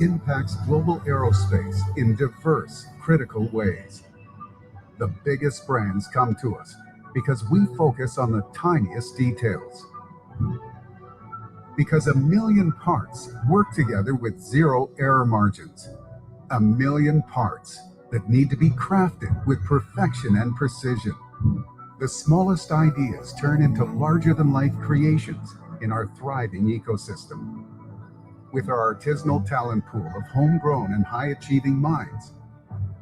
impacts global aerospace in diverse, critical ways. The biggest brands come to us because we focus on the tiniest details. Because a million parts work together with zero error margins. A million parts that need to be crafted with perfection and precision. The smallest ideas turn into larger-than-life creations in our thriving ecosystem. With our artisanal talent pool of homegrown and high-achieving minds,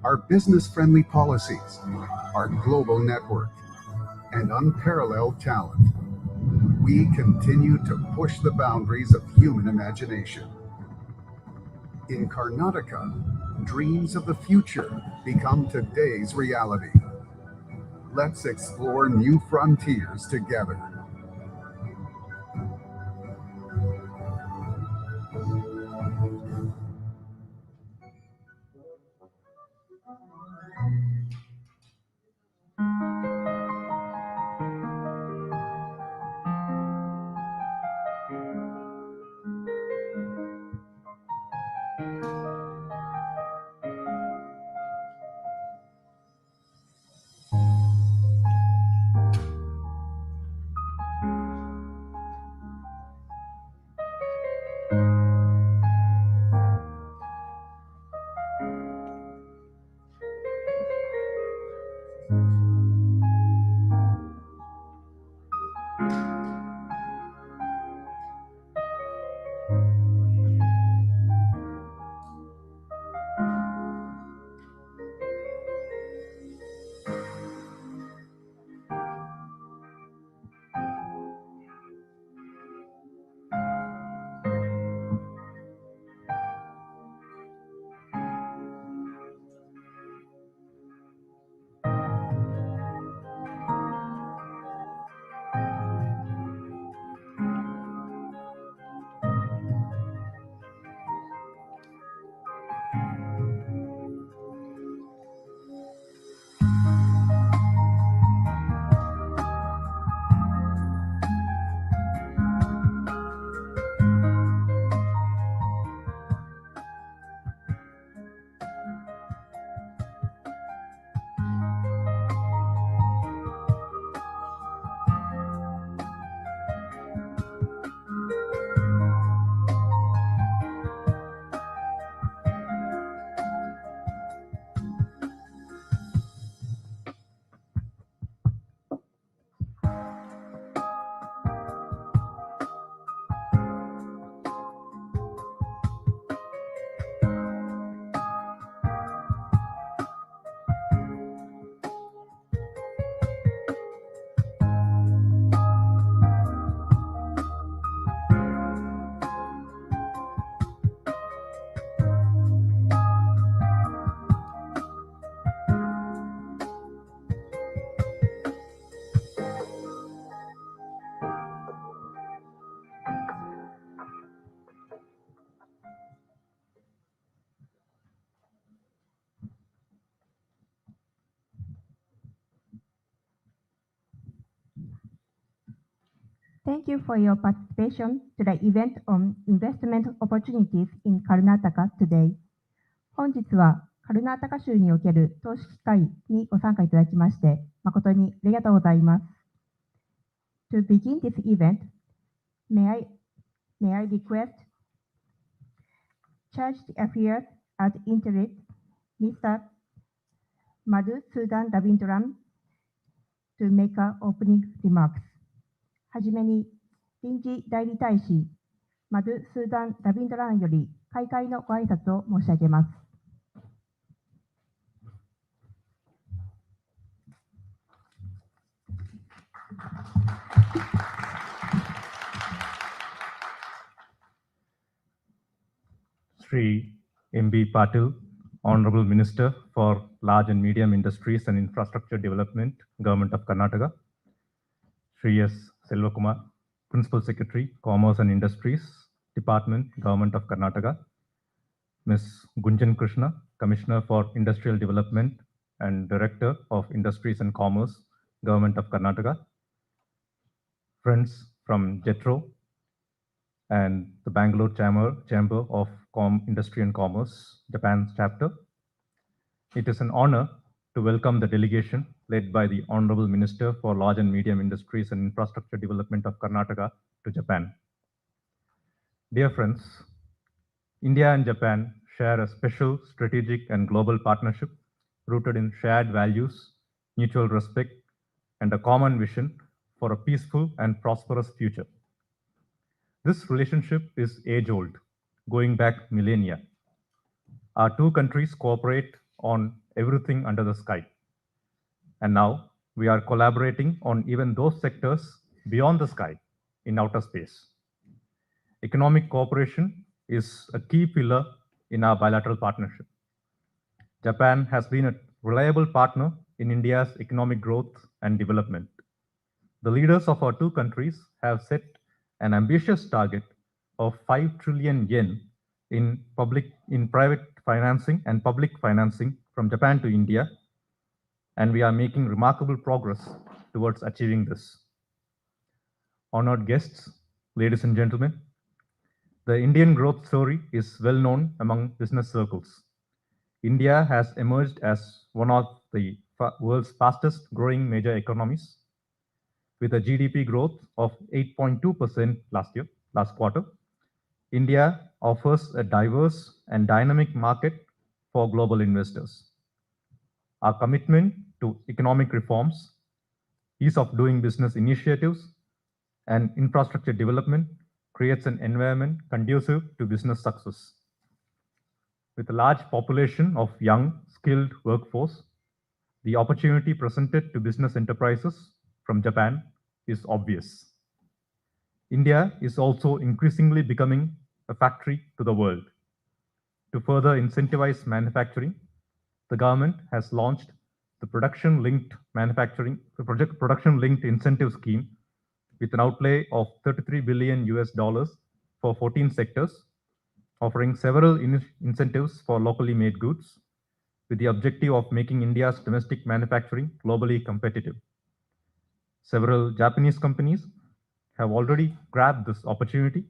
our business-friendly policies, our global network, and unparalleled talent, we continue to push the boundaries of human imagination. In Karnataka, dreams of the future become today's reality. Let's explore new frontiers together. Thank you for your participation to the event on investment opportunities in Karnataka today. 本日はカルナータカ州における投資機会にご参加いただきまして誠にありがとうございます。To begin this event, may I request Charged Affairs at Internet, Mr. Madhusudan Ravindran, to make our opening remarks. はじめに、臨時代理大使、マドゥスーダン・ラビンドランより開会のご挨拶を申し上げます。Sri M.B. Patil, Honorable Minister for Large and Medium Industries and Infrastructure Development, Government of Karnataka. Sri S. Selvakumar, Principal Secretary, Commerce and Industries, Department, Government of Karnataka. Ms. Gunjan Krishna, Commissioner for Industrial Development and Director of Industries and Commerce, Government of Karnataka. Friends from JETRO, and the Bangalore Chamber of Industry and Commerce, Japan's chapter. It is an honor to welcome the delegation led by the Honorable Minister for Large and Medium Industries and Infrastructure Development of Karnataka to Japan. Dear friends, India and Japan share a special strategic and global partnership rooted in shared values, mutual respect, and a common vision for a peaceful and prosperous future. This relationship is age-old, going back millennia. Our two countries cooperate on everything under the sky. And now we are collaborating on even those sectors beyond the sky in outer space. Economic cooperation is a key pillar in our bilateral partnership. Japan has been a reliable partner in India's economic growth and development. The leaders of our two countries have set an ambitious target of 5 trillion yen in private financing and public financing from Japan to India, and we are making remarkable progress towards achieving this. Honored guests, ladies and gentlemen, the Indian growth story is well known among business circles. India has emerged as one of the world's fastest growing major economies, with a GDP growth of 8.2% last quarter. India offers a diverse and dynamic market for global investors. Our commitment to economic reforms, ease of doing business initiatives, and infrastructure development creates an environment conducive to business success. With a large population of young, skilled workforce, the opportunity presented to business enterprises from Japan is obvious. India is also increasingly becoming a factory to the world. To further incentivize manufacturing, the government has launched the production-linked incentive scheme with an outlay of $33 billion for 14 sectors, offering several incentives for locally made goods with the objective of making India's domestic manufacturing globally competitive. Several Japanese companies have already grabbed this opportunity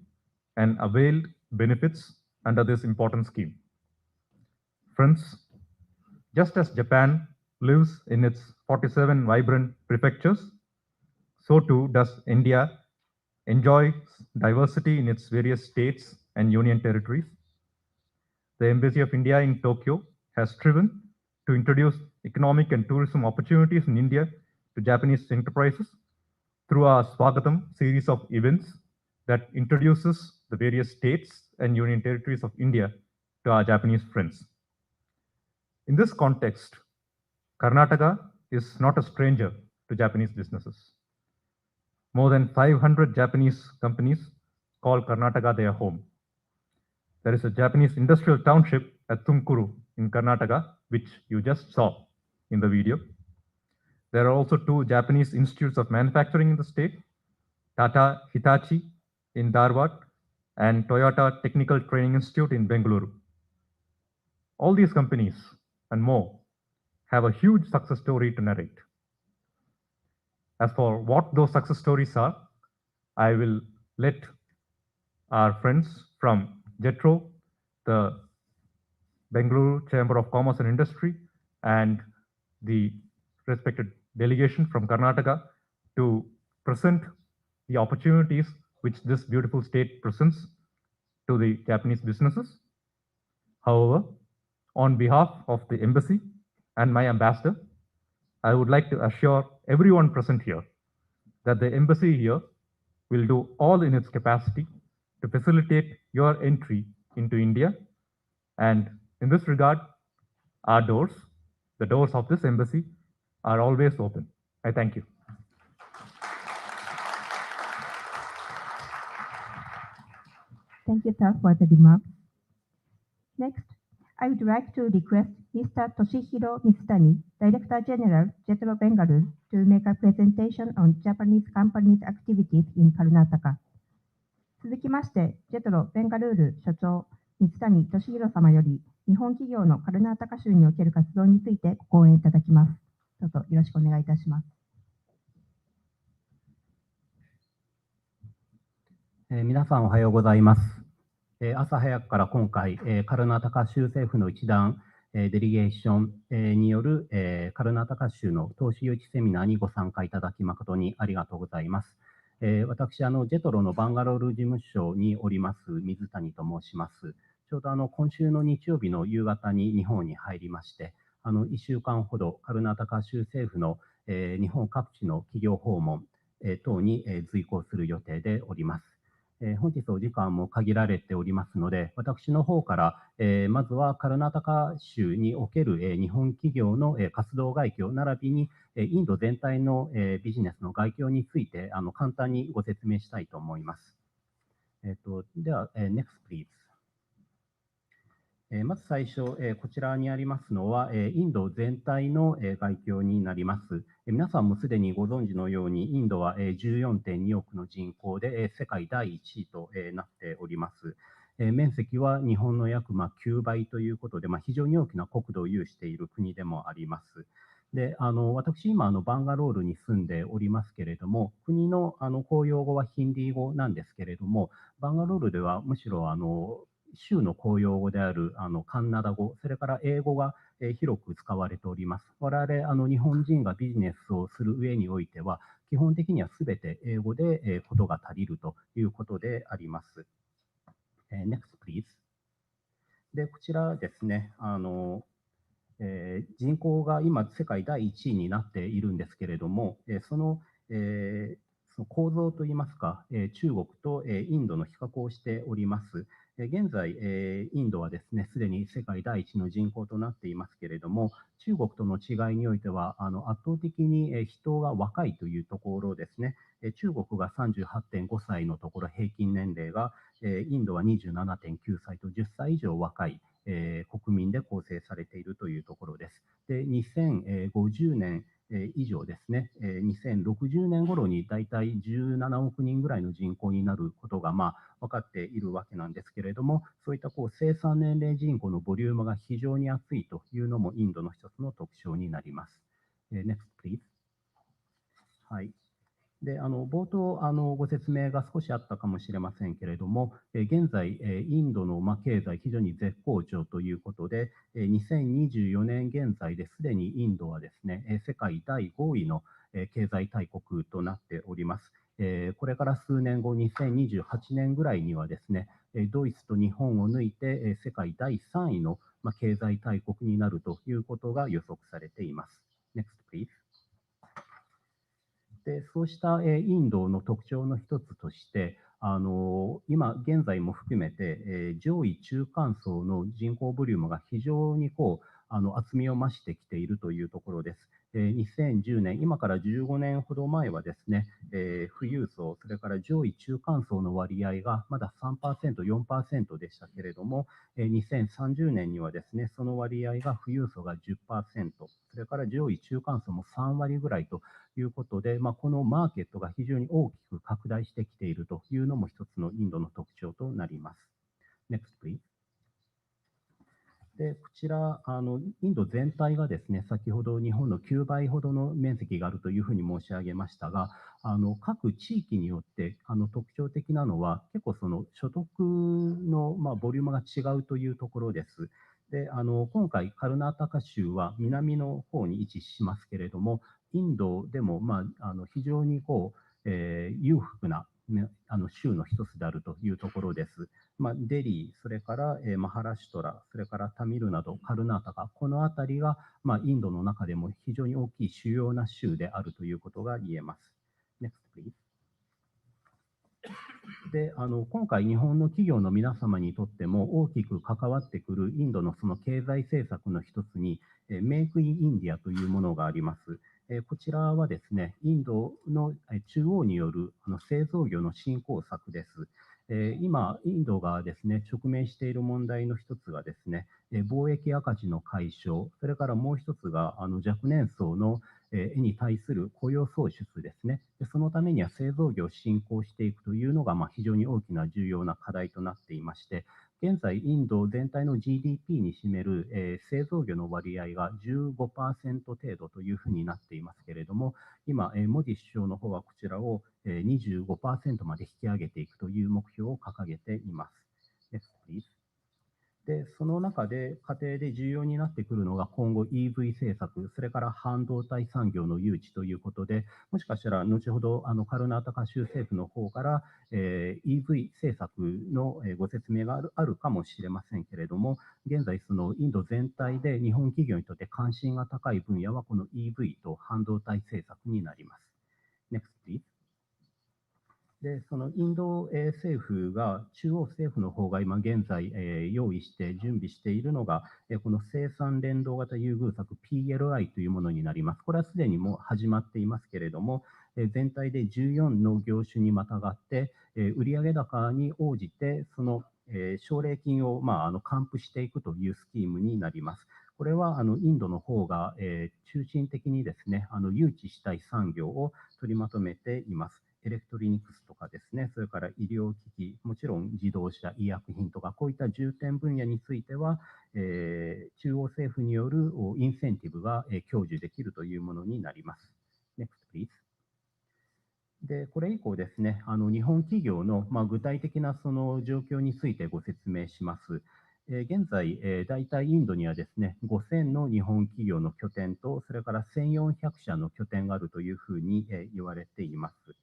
and availed benefits under this important scheme. Friends, just as Japan lives in its 47 vibrant prefectures, so too does India enjoy diversity in its various states and union territories. The Embassy of India in Tokyo has striven to introduce economic and tourism opportunities in India to Japanese enterprises through our Swagatam series of events that introduces the various states and union territories of India to our Japanese friends. In this context, Karnataka is not a stranger to Japanese businesses. More than 500 Japanese companies call Karnataka their home. There is a Japanese industrial township at Tumkuru in Karnataka, which you just saw in the video. There are also 2 Japanese institutes of manufacturing in the state, Tata Hitachi in Dharwad and Toyota Technical Training Institute in Bengaluru. All these companies and more have a huge success story to narrate. As for what those success stories are, I will let our friends from JETRO, the Bengaluru Chamber of Commerce and Industry, and the respected delegation from Karnataka to present the opportunities which this beautiful state presents to the Japanese businesses. However, on behalf of the embassy and my ambassador, I would like to assure everyone present here that the embassy here will do all in its capacity to facilitate your entry into India. And in this regard, our doors, the doors of this embassy, are always open. I thank you. Thank you, sir, for the remarks. Next, I would like to request Mr. Toshihiro Mitsutani, Director General, JETRO Bengaluru, to make a presentation on Japanese companies' activities in Karnataka. 続きまして、JETRO ベンガルール所長、水谷俊弘様より、日本企業のカルナータカ州における活動についてご講演いただきます。どうぞよろしくお願いいたします。皆さんおはようございます。朝早くから今回、カルナタカ州政府の一団、デリゲーション、による、カルナタカ州の投資誘致セミナーにご参加いただき誠にありがとうございます。私、ジェトロのバンガロール事務所におります水谷と申します。ちょうど今週の日曜日の夕方に日本に入りまして、1週間ほどカルナタカ州政府の、日本各地の企業訪問、等に、随行する予定でおります。本日お時間も限られておりますので、私の方から、まずはカルナタカ州における、日本企業の、活動概況並びに、インド全体の、ビジネスの概況について簡単にご説明したいと思います。では、Next please。まず最初、こちらにありますのは、インド全体の概況になります。皆さんもすでにご存知のように、インドは14.2億の人口で世界第1位となっております。面積は日本の約9倍ということで、非常に大きな国土を有している国でもあります。で私、今バンガロールに住んでおりますけれども、国の公用語はヒンディー語なんですけれども、バンガロールではむしろ州の公用語であるカンナダ語、それから英語が広く使われております。我々日本人がビジネスをする上においては、基本的にはすべて英語でことが足りるということであります。Next, please。で、こちらですね、人口が今、世界第1位になっているんですけれども、その構造といいますか、中国とインドの比較をしております。現在、インドはですね、すでに世界第一の人口となっていますけれども、中国との違いにおいては、圧倒的に人が若いというところですね。中国が38.5歳のところ、平均年齢が、インドは27.9歳と10歳以上若い、国民で構成されているというところです。で、2050年以上ですね、2060年頃にだいたい17億人ぐらいの人口になることが分かっているわけなんですけれども、そういった生産年齢人口のボリュームが非常に厚いというのもインドの一つの特徴になります。Next, please。はい。で冒頭ご説明が少しあったかもしれませんけれども、現在、インドの経済、非常に絶好調ということで、2024年現在ですでにインドはですね、世界第5位の経済大国となっております。これから数年後、2028年ぐらいにはですね、ドイツと日本を抜いて世界第3位の経済大国になるということが予測されています。Next, please。でそうしたインドの特徴の一つとして、今現在も含めて上位中間層の人口ボリュームが非常に厚みを増してきているというところです。2010年、今から15年ほど前はですね、富裕層、それから上位中間層の割合がまだ3%、4%でしたけれども、2030年にはですね、その割合が富裕層が10%、それから上位中間層も3割ぐらいということで、このマーケットが非常に大きく拡大してきているというのも一つのインドの特徴となります。Next, please。でこちらインド全体がですね、先ほど日本の9倍ほどの面積があるというふうに申し上げましたが、各地域によって特徴的なのは、結構その所得の、ボリュームが違うというところです。で今回、カルナタカ州は南の方に位置しますけれども、インドでも、非常に裕福な、ね、州の一つであるというところです。デリー、それから、マハラシュトラ、それからタミルナド、カルナータカ、この辺りが、インドの中でも非常に大きい主要な州であるということが言えます。Next, please。で今回、日本の企業の皆様にとっても大きく関わってくるインドのその経済政策の一つに、メイクインインディアというものがあります。こちらはですね、インドの中央による製造業の振興策です。今、インドがですね、直面している問題の一つがですね、貿易赤字の解消、それからもう一つが若年層のに対する雇用創出ですね。でそのためには製造業を振興していくというのが非常に大きな重要な課題となっていまして、現在、インド全体の GDP に占める、製造業の割合が15%程度というふうになっていますけれども、今、モディ首相の方はこちらを、25% まで引き上げていくという目標を掲げています。Next, please. で、その中で家庭で重要になってくるのが今後 EV 政策、それから半導体産業の誘致ということで、もしかしたら後ほどカルナータカ州政府の方から、EV 政策のご説明があるかもしれませんけれども、現在そのインド全体で日本企業にとって関心が高い分野はこの EV と半導体政策になります。Next, please. で、そのインド政府が、中央政府の方が今現在用意して準備しているのが、この生産連動型優遇策 PLI というものになります。これはすでにもう始まっていますけれども、全体で14の業種にまたがって、売上高に応じて、その奨励金を還付していくというスキームになります。これはインドの方が中心的にですね、誘致したい産業を取りまとめています。エレクトリニクスとかですね、それから医療機器、もちろん自動車、医薬品とか、こういった重点分野については、中央政府によるインセンティブが享受できるというものになります。Next, please. で、これ以降ですね、日本企業の具体的なその状況についてご説明します。現在、大体インドにはですね、5000の日本企業の拠点と、それから1400社の拠点があるというふうに言われています。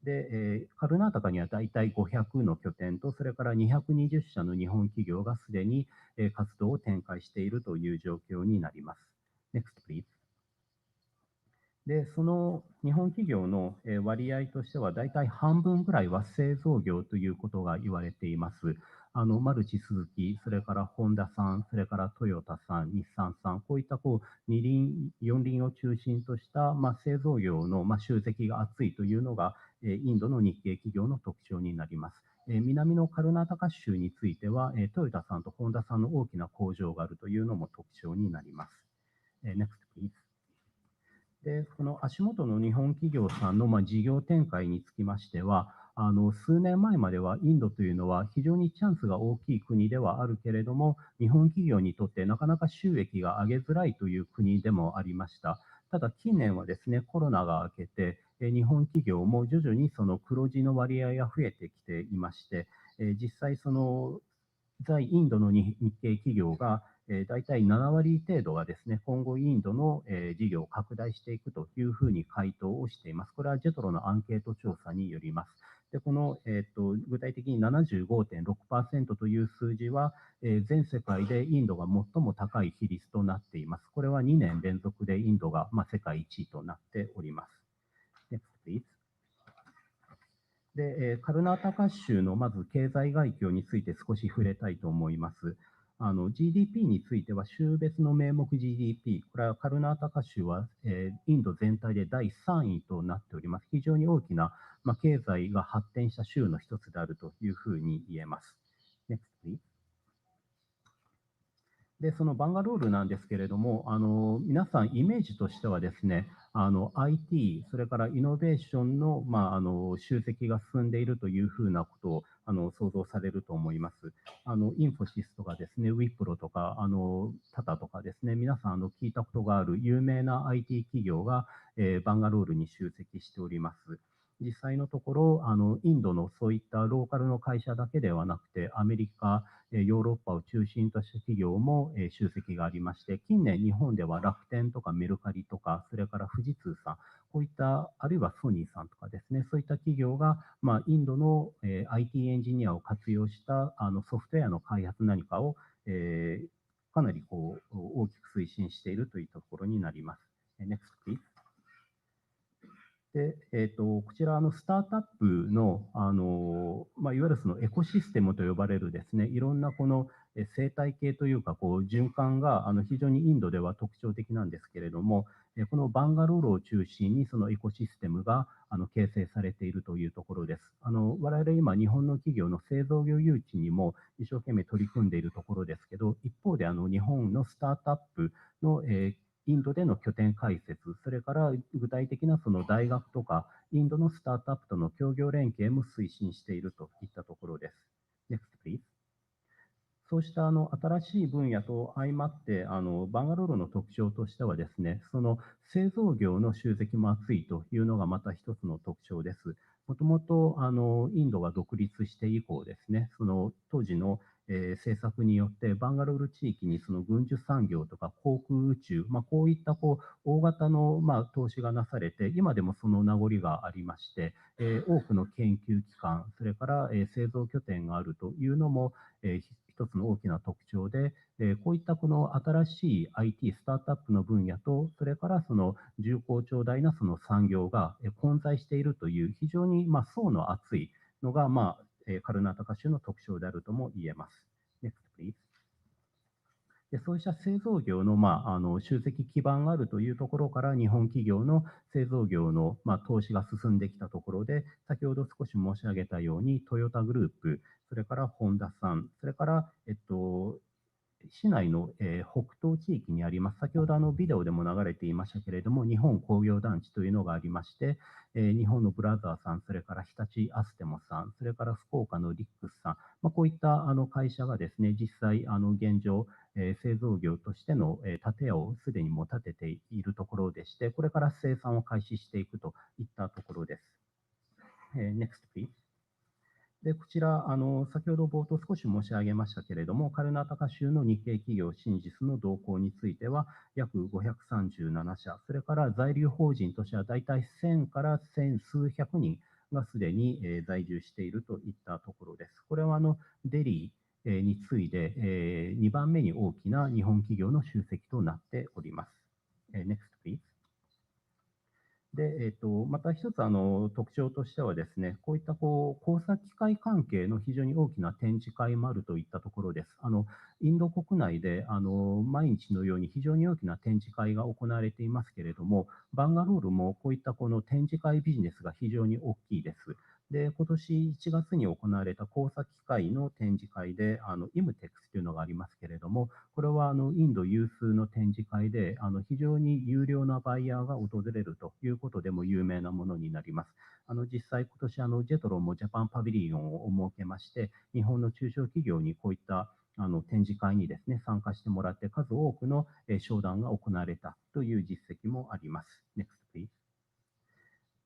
で、カルナータカには大体500の拠点と、それから220社の日本企業がすでに活動を展開しているという状況になります。Next, please. で、その日本企業の割合としては、大体半分ぐらいは製造業ということが言われています。マルチ・スズキ、それからホンダさん、それからトヨタさん、日産さん、こういった二輪、四輪を中心とした、製造業の、集積が厚いというのが、インドの日系企業の特徴になります。南のカルナータカ州については、トヨタさんとホンダさんの大きな工場があるというのも特徴になります。Next, please. で、この足元の日本企業さんの事業展開につきましては、数年前まではインドというのは非常にチャンスが大きい国ではあるけれども、日本企業にとってなかなか収益が上げづらいという国でもありました。ただ近年はですね、コロナが明けて、日本企業も徐々にその黒字の割合が増えてきていまして、実際その在インドの日系企業が大体7割程度はですね、今後インドの事業を拡大していくというふうに回答をしています。これはジェトロのアンケート調査によります。で、この、具体的に 75.6% という数字は、全世界でインドが最も高い比率となっています。これは2年連続でインドが、世界一位となっております。Next, please. で、カルナータカ州のまず経済概況について少し触れたいと思います。GDP については州別の名目 GDP、これはカルナータカ州は、インド全体で第3位となっております。非常に大きな、経済が発展した州の一つであるというふうに言えます。Next, please. で、そのバンガロールなんですけれども、皆さんイメージとしてはですね、IT、それからイノベーションの、集積が進んでいるというふうなことを想像されると思います。インフォシスとかですね、ウィプロとか、タタとかですね、皆さん聞いたことがある有名な IT 企業が、バンガロールに集積しております。実際のところ、インドのそういったローカルの会社だけではなくて、アメリカ、ヨーロッパを中心とした企業も集積がありまして、近年日本では楽天とかメルカリとか、それから富士通さん、こういった、あるいはソニーさんとかですね、そういった企業が、インドの IT エンジニアを活用したソフトウェアの開発何かを、かなり大きく推進しているというところになります。Next, please. で、こちらスタートアップの、いわゆるそのエコシステムと呼ばれるですね、いろんなこの生態系というか循環が非常にインドでは特徴的なんですけれども、このバンガロールを中心にそのエコシステムが形成されているというところです。我々今日本の企業の製造業誘致にも一生懸命取り組んでいるところですけど、一方で日本のスタートアップの、インドでの拠点開設、それから具体的なその大学とか、インドのスタートアップとの協業連携も推進しているといったところです。Next, please. そうした新しい分野と相まって、バンガロールの特徴としてはですね、その製造業の集積も厚いというのがまた一つの特徴です。もともとインドが独立して以降ですね、その当時の政策によってバンガロール地域にその軍需産業とか航空宇宙、こういった大型の投資がなされて、今でもその名残がありまして、多くの研究機関、それから製造拠点があるというのも、一つの大きな特徴で、こういったこの新しい IT、スタートアップの分野と、それからその重厚長大なその産業が混在しているという、非常に層の厚いのが、カルナタカ州の特徴であるとも言えます。Next, please. でそうした製造業の、集積基盤があるというところから、日本企業の製造業の、投資が進んできたところで、先ほど少し申し上げたように、トヨタグループ、それからホンダさん、それから、市内の、北東地域にあります、先ほどビデオでも流れていましたけれども、日本工業団地というのがありまして、日本のブラザーさん、それから日立アステモさん、それから福岡のリックスさん、こういった会社がですね、実際、現状、製造業としての建屋をすでにも建てているところでして、これから生産を開始していくといったところです。Next, please. でこちら先ほど冒頭少し申し上げましたけれども、カルナタカ州の日系企業真実の動向については、約537社、それから在留邦人としては大体1000から1000数百人がすでに在住しているといったところです。これはデリーに次いで2番目に大きな日本企業の集積となっております。Next, please. でまた一つ特徴としてはですね、こういった工作機械関係の非常に大きな展示会もあるといったところです。インド国内で毎日のように非常に大きな展示会が行われていますけれども、バンガロールもこういったこの展示会ビジネスが非常に大きいです。で今年1月に行われた工作機械の展示会で、イムテックスというのがありますけれども、これはインド有数の展示会で、非常に有料なバイヤーが訪れるということでも有名なものになります。実際、今年ジェトロもジャパンパビリオンを設けまして、日本の中小企業にこういった展示会にですね、参加してもらって、数多くの商談が行われたという実績もあります。Next, please.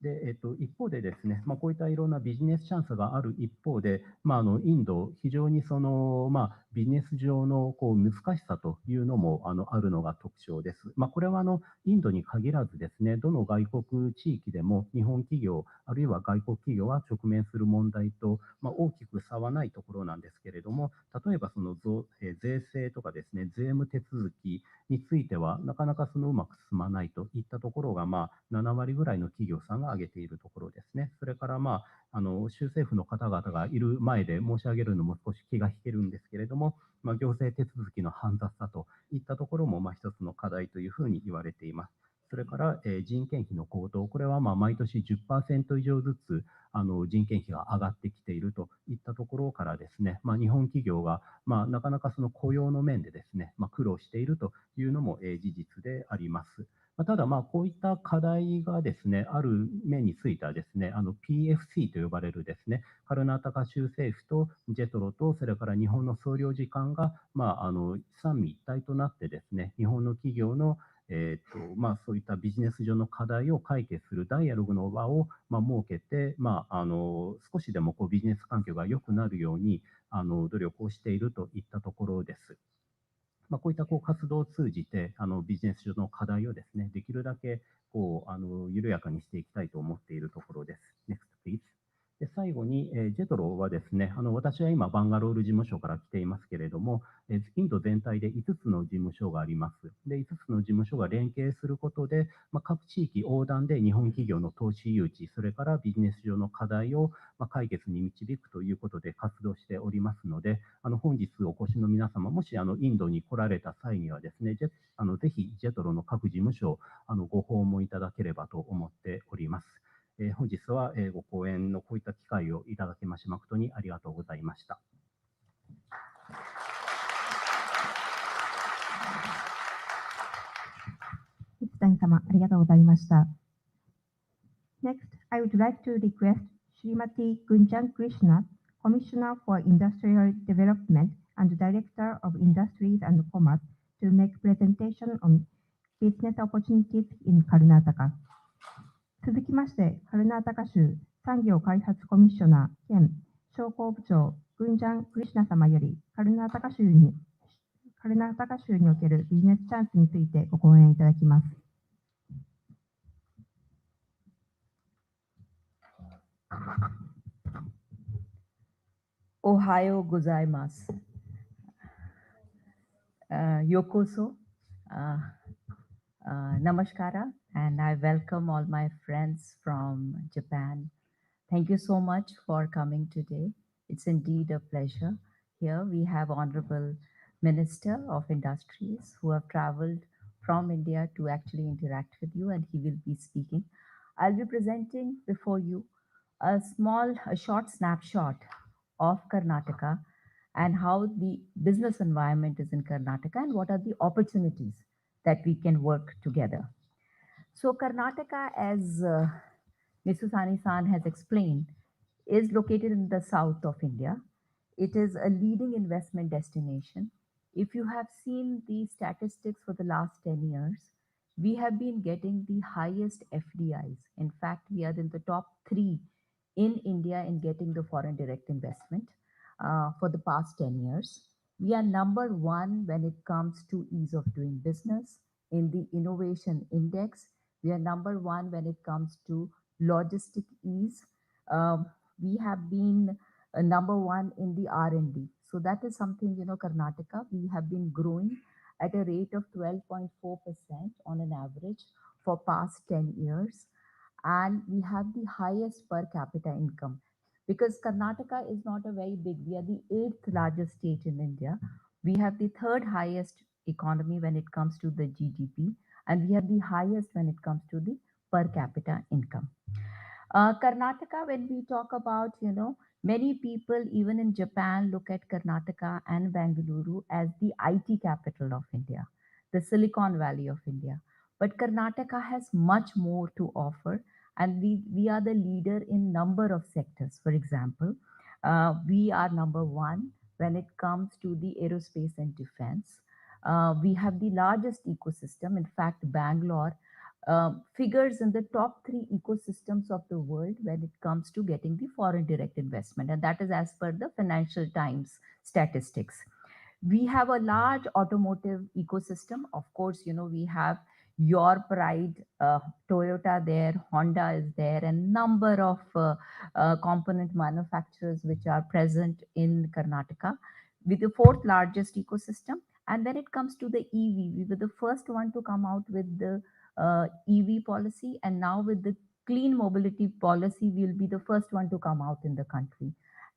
で一方でですね、こういったいろんなビジネスチャンスがある一方で、インド、非常にビジネス上の難しさというのもあるのが特徴です。これはインドに限らずですね、どの外国地域でも日本企業、あるいは外国企業は直面する問題と、大きく差はないところなんですけれども、例えば税制とかですね、税務手続きについては、なかなかうまく進まないといったところが、7割ぐらいの企業さんが挙げているところですね。それから、州政府の方々がいる前で申し上げるのも少し気が引けるんですけれども、行政手続きの煩雑さといったところも、一つの課題というふうに言われています。それから、人件費の高騰、これは毎年10%以上ずつ人件費が上がってきているといったところからですね、日本企業が、なかなかその雇用の面でですね、苦労しているというのも事実であります。ただ、こういった課題がですね、ある面についてはですね、PFC と呼ばれるですね、カルナタカ州政府とジェトロと、それから日本の総領事館が、三位一体となってですね、日本の企業のそういったビジネス上の課題を解決するダイアログの場を、設けて、少しでもビジネス環境が良くなるように努力をしているといったところです。こういった活動を通じてビジネス上の課題をですね、できるだけ緩やかにしていきたいと思っているところです。Next, please. で最後に、ジェトロはですね、私は今、バンガロール事務所から来ていますけれども、インド全体で5つの事務所があります。で5つの事務所が連携することで、各地域横断で日本企業の投資誘致、それからビジネス上の課題を解決に導くということで活動しておりますので、本日お越しの皆様、もしインドに来られた際にはですね、ぜひジェトロの各事務所をご訪問いただければと思っております。本日はご講演のこういった機会をいただきまして誠にありがとうございました。水谷様、ありがとうございました。Next, I would like to request Srimati Gunjan Krishna, Commissioner for Industrial Development and Director of Industries and Commerce, to make presentation on business opportunities in Karnataka. 続きまして、カルナータカ州産業開発コミッショナー兼商工部長、グンジャン・クリシュナ様よりカルナータカ州におけるビジネスチャンスについてご講演いただきます。おはようございます。ようこそ。Namaskara, and I welcome all my friends from Japan. Thank you so much for coming today. It's indeed a pleasure. Here we have Honorable Minister of Industries who have traveled from India to actually interact with you, and he will be speaking. I'll be presenting before you a short snapshot of Karnataka and how the business environment is in Karnataka and what are the opportunities that we can work together. So Karnataka, as Ms. Susani-san has explained, is located in the south of India. It is a leading investment destination. If you have seen the statistics for the last 10 years, we have been getting the highest FDIs. In fact, we are in the top 3 in India in getting the foreign direct investment for the past 10 years. We are number 1 when it comes to ease of doing business. In the innovation index, we are number 1 when it comes to logistic ease. We have been number 1 in the R&D. So that is something, Karnataka, we have been growing at a rate of 12.4% on an average for past 10 years. And we have the highest per capita income because Karnataka is not a very big, we are the 8th largest state in India. We have the 3rd highest economy when it comes to the GDP, and we have the highest when it comes to the per capita income. Karnataka, when we talk about, many people, even in Japan, look at Karnataka and Bangalore as the IT capital of India, the Silicon Valley of India. But Karnataka has much more to offer, and we are the leader in number of sectors. For example, we are number 1 when it comes to the aerospace and defense. We have the largest ecosystem. In fact, Bangalore figures in the top 3 ecosystems of the world when it comes to getting the foreign direct investment, and that is as per the Financial Times statistics. We have a large automotive ecosystem. Of course, we have your pride, Toyota there, Honda is there, and number of component manufacturers which are present in Karnataka with the 4th largest ecosystem. And when it comes to the EV, we were the first one to come out with the EV policy, and now with the clean mobility policy, we'll be the first one to come out in the country.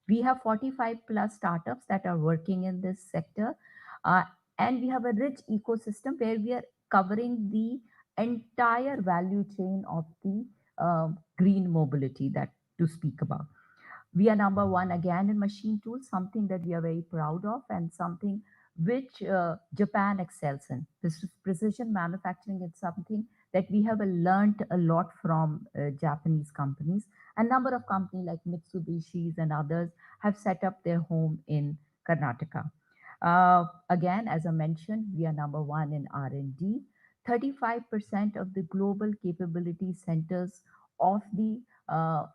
We have 45 plus startups that are working in this sector, and we have a rich ecosystem where we are covering the entire value chain of the green mobility that to speak about. We are number 1 again in machine tools, something that we are very proud of and something which Japan excels in. This precision manufacturing is something that we have learned a lot from Japanese companies. A number of companies like Mitsubishi's and others have set up their home in Karnataka. Again, as I mentioned, we are number 1 in R&D. 35% of the global capability centers of the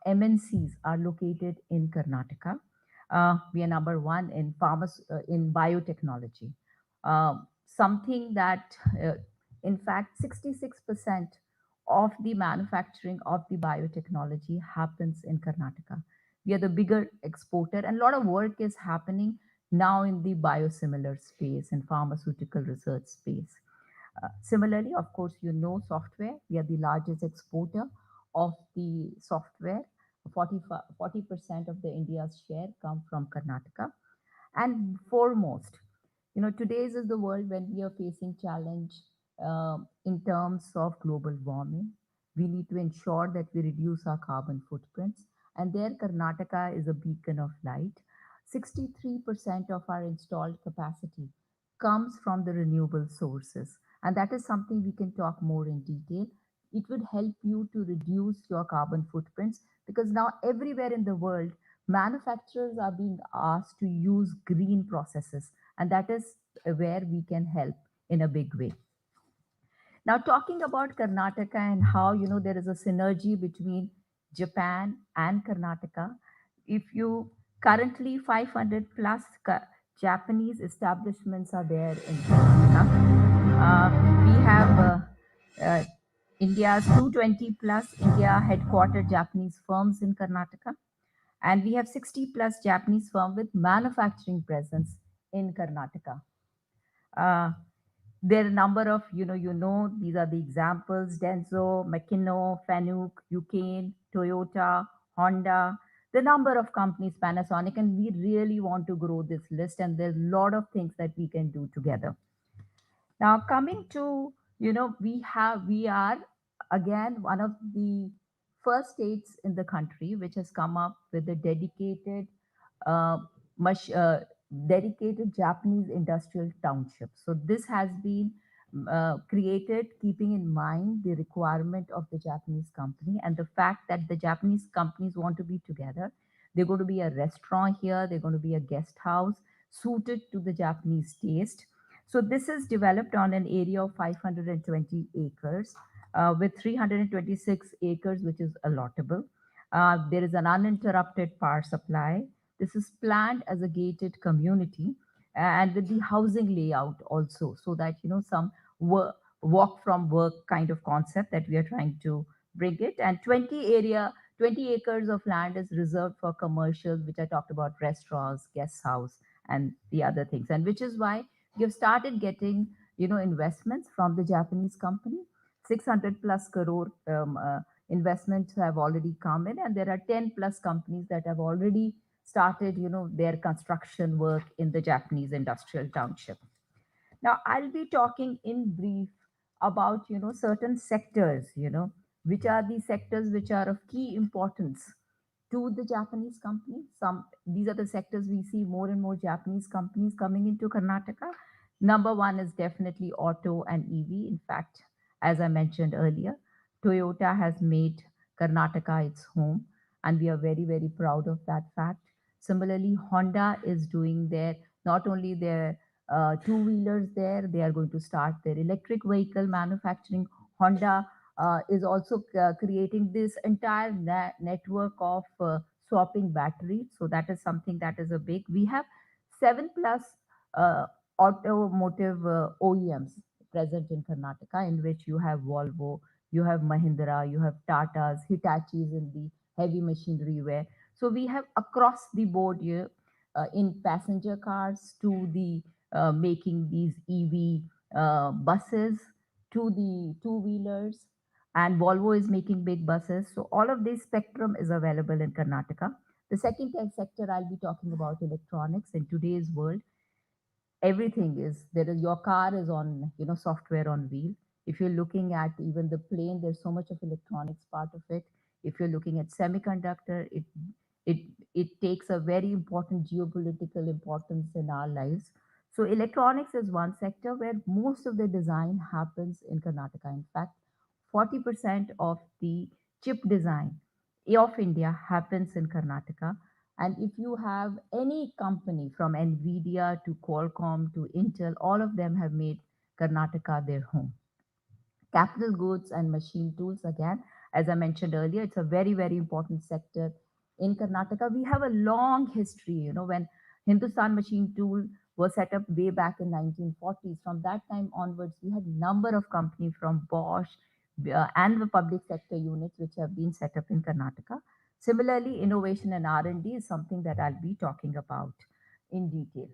MNCs are located in Karnataka. We are number 1 in in biotechnology. Something that, in fact, 66% of the manufacturing of the biotechnology happens in Karnataka. We are the bigger exporter, and a lot of work is happening now in the biosimilar space and pharmaceutical research space. Similarly, of course, software. We are the largest exporter of the software. 40% of the India's share come from Karnataka. And foremost, today's is the world when we are facing challenge in terms of global warming. We need to ensure that we reduce our carbon footprints. And there, Karnataka is a beacon of light. 63% of our installed capacity comes from the renewable sources. And that is something we can talk more in detail. It would help you to reduce your carbon footprints because now everywhere in the world, manufacturers are being asked to use green processes, and that is where we can help in a big way. Now, talking about Karnataka and how there is a synergy between Japan and Karnataka. If you currently 500 plus Japanese establishments are there in Karnataka. We have uh, India's 220 plus India headquartered Japanese firms in Karnataka, and we have 60 plus Japanese firm with manufacturing presence in Karnataka. Uh, there are a number of, these are the examples: Denso, Makino, Fanuc, Yukain, Toyota, Honda, the number of companies, Panasonic, and we really want to grow this list. And there's a lot of things that we can do together. Now, coming to, we are again one of the first states in the country which has come up with a uh, much, uh, dedicated Japanese industrial township. So this has been created keeping in mind the requirement of the Japanese company and the fact that the Japanese companies want to be together. They're going to be a restaurant here. They're going to be a guest house suited to the Japanese taste. So this is developed on an area of 520 acres with 326 acres, which is allotable. There is an uninterrupted power supply. This is planned as a gated community and with the housing layout also, so that some walk from work kind of concept that we are trying to bring it. And 20 acres of land is reserved for commercial, which I talked about, restaurants, guest house, and the other things. And which is why we have started getting investments from the Japanese company. 600 plus crore investments have already come in, and there are 10 plus companies that have already started their construction work in the Japanese industrial township. Now I'll be talking in brief about certain sectors, which are the sectors which are of key importance to the Japanese company. Some These are the sectors we see more and more Japanese companies coming into Karnataka. Number one is definitely auto and EV. In fact, as I mentioned earlier, Toyota has made Karnataka its home, and we are very, very proud of that fact. Similarly, Honda is doing their not only their two-wheelers there, they are going to start their electric vehicle manufacturing. Honda is also creating this entire network of swapping batteries. So that is something that is a big. We have 7 plus uh, automotive OEMs present in Karnataka, in which you have Volvo, you have Mahindra, you have Tatas, Hitachis in the heavy machinery wear. So we have across the board here in passenger cars to the making these EV buses to the two-wheelers, and Volvo is making big buses. So all of this spectrum is available in Karnataka. The second sector I'll be talking about electronics. In today's world, everything is there is your car is on software on wheel. If you're looking at even the plane, there's so much of electronics part of it. If you're looking at semiconductor, it it takes a very important geopolitical importance in our lives. So electronics is one sector where most of the design happens in Karnataka. In fact, 40% of the chip design of India happens in Karnataka. And if you have any company from NVIDIA to Qualcomm to Intel, all of them have made Karnataka their home. Capital goods and machine tools, again, as I mentioned earlier, it's a very, very important sector in Karnataka. We have a long history, when Hindustan Machine Tool was set up way back in 1940s. From that time onwards, we had number of companies from Bosch and the public sector units which have been set up in Karnataka. Similarly, innovation and R&D is something that I'll be talking about in detail.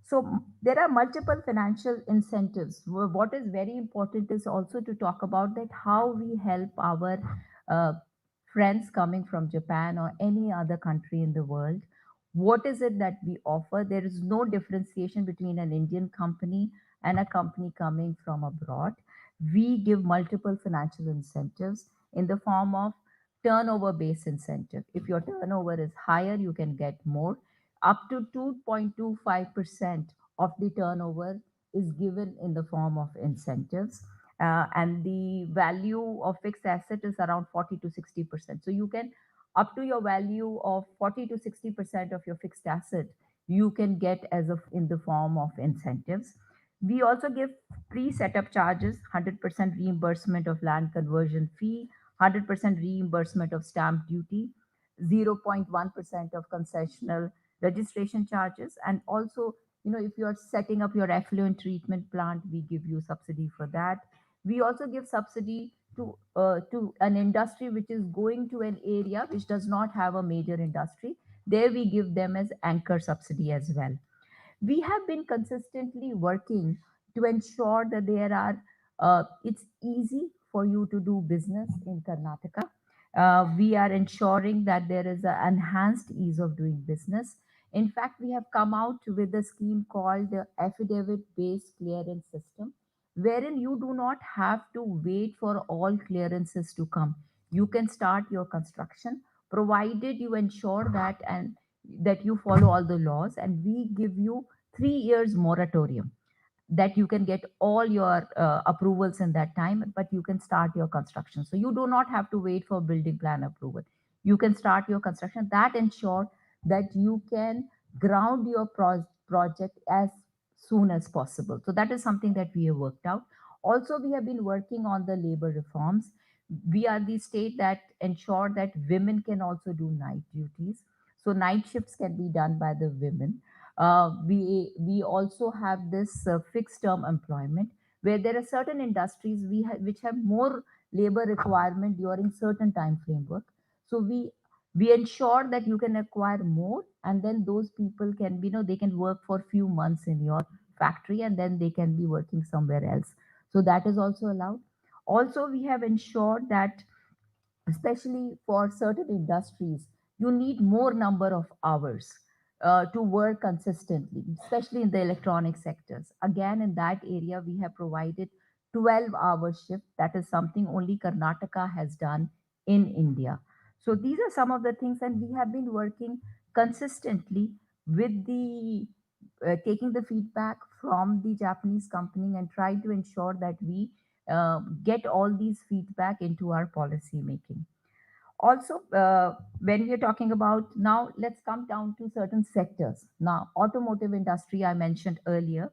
So there are multiple financial incentives. What is very important is also to talk about that how we help our uh, friends coming from Japan or any other country in the world. What is it that we offer? There is no differentiation between an Indian company and a company coming from abroad. We give multiple financial incentives in the form of turnover based incentive. If your turnover is higher, you can get more. Up to 2.25% of the turnover is given in the form of incentives. and the value of fixed asset is around 40 to 60%. So you can, up to your value of 40 to 60% of your fixed asset, you can get as of in the form of incentives. We also give pre-setup charges, 100% reimbursement of land conversion fee, 100% reimbursement of stamp duty, 0.1% of concessional registration charges, and also, if you are setting up your effluent treatment plant, we give you subsidy for that. We also give subsidy to an industry which is going to an area which does not have a major industry. There we give them as anchor subsidy as well. We have been consistently working to ensure that it's easy for you to do business in Karnataka. We are ensuring that there is an enhanced ease of doing business. In fact, we have come out with a scheme called the affidavit based clearance system, wherein you do not have to wait for all clearances to come. You can start your construction provided you ensure that you follow all the laws, and we give you 3 years moratorium, that you can get all your approvals in that time, but you can start your construction. So you do not have to wait for building plan approval. You can start your construction. That ensure that you can ground your project as soon as possible. So that is something that we have worked out. Also, we have been working on the labor reforms. We are the state that ensure that women can also do night duties. So night shifts can be done by the women. We also have this fixed term employment, where there are certain industries which have more labor requirement during certain time framework. So we ensure that you can acquire more, and then those people can be, they can work for few months in your factory, and then they can be working somewhere else. So that is also allowed. Also, we have ensured that, especially for certain industries, you need more number of hours to work consistently, especially in the electronic sectors. Again, in that area, we have provided 12-hour shift. That is something only Karnataka has done in India. So these are some of the things, and we have been working consistently with the taking the feedback from the Japanese company and try to ensure that we get all these feedback into our policy making. Also, when we are talking about, now let's come down to certain sectors. Now, automotive industry, I mentioned earlier,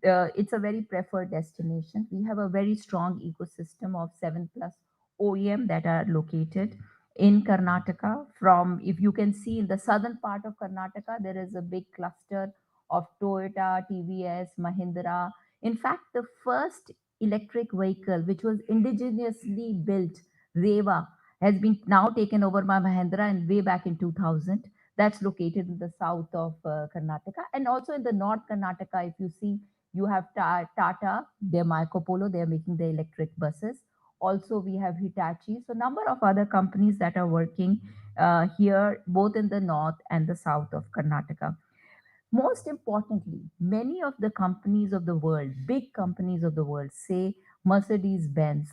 it's a very preferred destination. We have a very strong ecosystem of 7 plus OEM that are located in Karnataka. From, if you can see in the southern part of Karnataka, there is a big cluster of Toyota, TVS, Mahindra. In fact, the first electric vehicle which was indigenously built, Reva, has been now taken over by Mahindra, and way back in 2000. That's located in the south of Karnataka, and also in the north Karnataka. If you see, you have Tata, they're Marco Polo, they're making the electric buses. Also, we have Hitachi. So, number of other companies that are working here, both in the north and the south of Karnataka. Most importantly, many of the companies of the world, big companies of the world, say Mercedes Benz,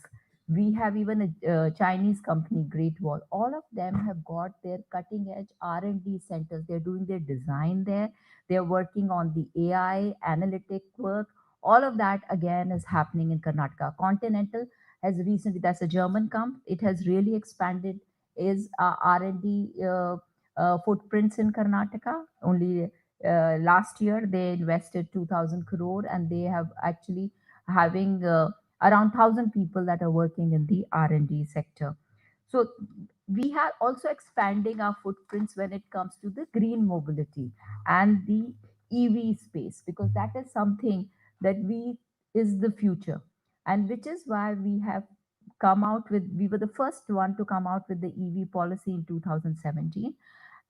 we have even a Chinese company, Great Wall. All of them have got their cutting edge R&D centers. They're doing their design there. They're working on the AI analytic work. All of that again is happening in Karnataka. Continental has recently, that's a German company, it has really expanded is R&D footprints in Karnataka. Only last year they invested 2000 crore, and they have actually having around 1000 people that are working in the R&D sector. So we are also expanding our footprints when it comes to the green mobility and the EV space, because that is something that we is the future, and which is why we have come out with, we were the first one to come out with the EV policy in 2017.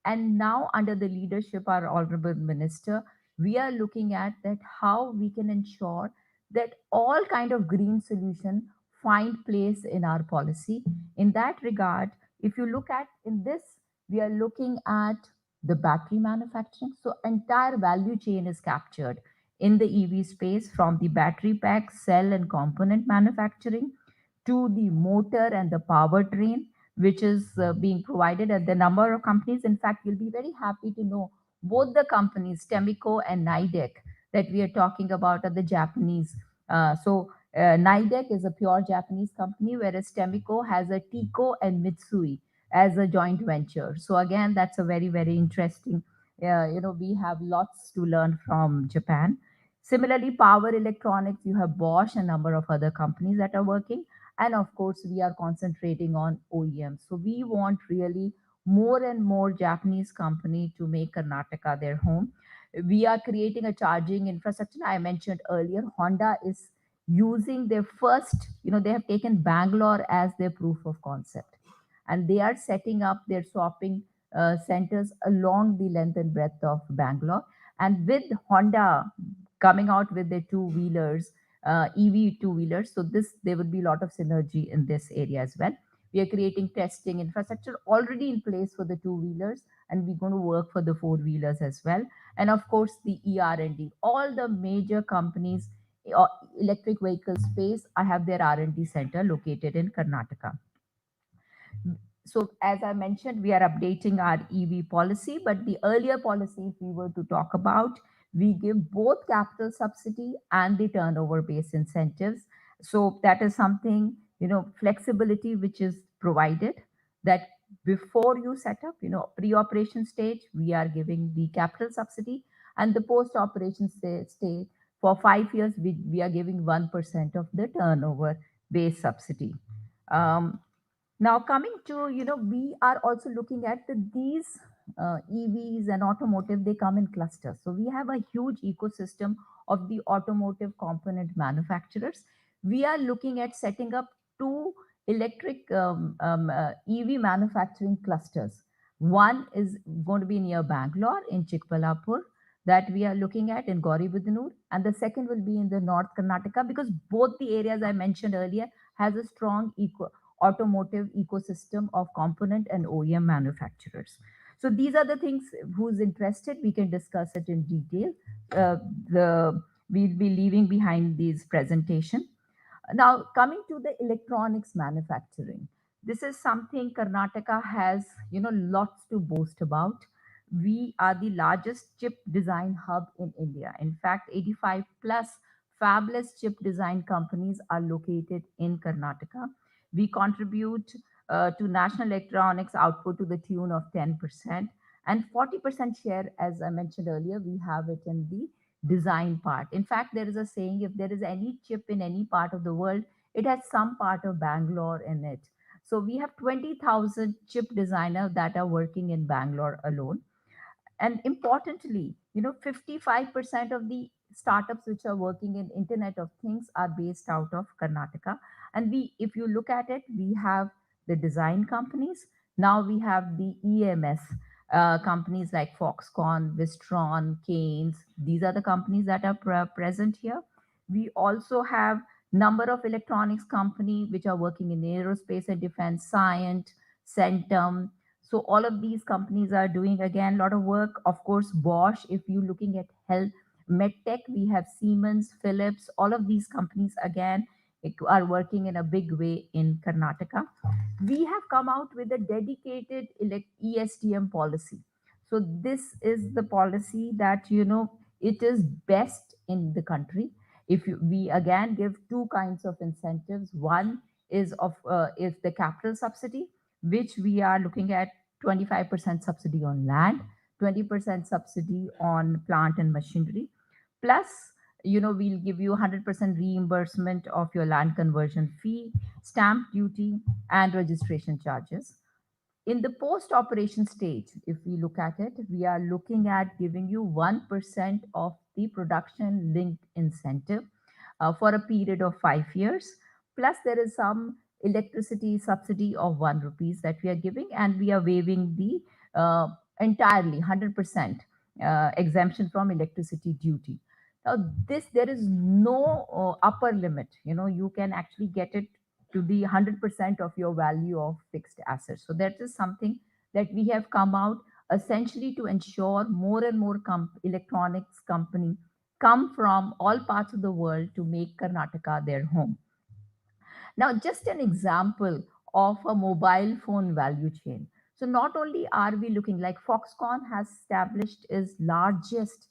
And now, under the leadership our honorable minister, we are looking at that how we can ensure that all kind of green solution find place in our policy. In that regard, if you look at in this, we are looking at the battery manufacturing. So entire value chain is captured in the EV space, from the battery pack, cell and component manufacturing to the motor and the powertrain, which is being provided at the number of companies. In fact, you'll be very happy to know both the companies, Temico and Nidec, that we are talking about are the Japanese. So Nidec is a pure Japanese company, whereas Temiko has a Tico and Mitsui as a joint venture. So again, that's a very, very interesting. We have lots to learn from Japan. Similarly, power electronics, you have Bosch, a number of other companies that are working. And of course, we are concentrating on OEMs. So we want really more and more Japanese company to make Karnataka their home. We are creating a charging infrastructure. I mentioned earlier, Honda is using their first, they have taken Bangalore as their proof of concept. And they are setting up their swapping centers along the length and breadth of Bangalore. And with Honda coming out with their two-wheelers, EV two-wheelers, so there will be a lot of synergy in this area as well. We are creating testing infrastructure already in place for the two-wheelers, and we're going to work for the four-wheelers as well. And of course, the ER&D. All the major companies, electric vehicle space, I have their R&D center located in Karnataka. So as I mentioned, we are updating our EV policy, but the earlier policy, if we were to talk about, we give both capital subsidy and the turnover based incentives. So that is something, flexibility which is provided, that before you set up, pre-operation stage, we are giving the capital subsidy, and the post-operation stage for 5 years, we are giving 1% of the turnover based subsidy. Now, coming to, we are also looking at these EVs and automotive, they come in clusters. So we have a huge ecosystem of the automotive component manufacturers. We are looking at setting up two electric EV manufacturing clusters. One is going to be near Bangalore in Chikballapur, that we are looking at in Gauribidanur, and the second will be in the North Karnataka, because both the areas I mentioned earlier has a strong automotive ecosystem of component and OEM manufacturers. So these are the things. Who's interested, we can discuss it in detail. We'll be leaving behind these presentation. Now, coming to the electronics manufacturing, this is something Karnataka has, lots to boast about. We are the largest chip design hub in India. In fact, 85 plus fabless chip design companies are located in Karnataka. We contribute to national electronics output to the tune of 10%, and 40% share, as I mentioned earlier, we have it in the design part. In fact, there is a saying, if there is any chip in any part of the world, it has some part of Bangalore in it. So we have 20,000 chip designers that are working in Bangalore alone. And importantly, 55% of the startups which are working in Internet of Things are based out of Karnataka. And if you look at it, we have the design companies. Now we have the EMS companies like Foxconn, Wistron, Keynes. These are the companies that are present here. We also have number of electronics companies which are working in aerospace and defense, Cyient, Centum. So all of these companies are doing, again, a lot of work. Of course, Bosch, if you're looking at health, medtech, we have Siemens, Philips, all of these companies, again, are working in a big way in Karnataka. We have come out with a dedicated ESDM policy. So this is the policy that, it is best in the country. We again give two kinds of incentives. One is the capital subsidy, which we are looking at 25% subsidy on land, 20% subsidy on plant and machinery. Plus, we'll give you 100% reimbursement of your land conversion fee, stamp duty, and registration charges. In the post-operation stage, if we look at it, we are looking at giving you 1% of the production linked incentive for a period of 5 years. Plus, there is some electricity subsidy of 1 rupees that we are giving, and we are waiving the entirely 100% exemption from electricity duty. Now, there is no upper limit. You can actually get it to the 100% of your value of fixed assets. So that is something that we have come out essentially to ensure more and more electronics company come from all parts of the world to make Karnataka their home. Now, just an example of a mobile phone value chain. So not only are we looking, like Foxconn has established its largest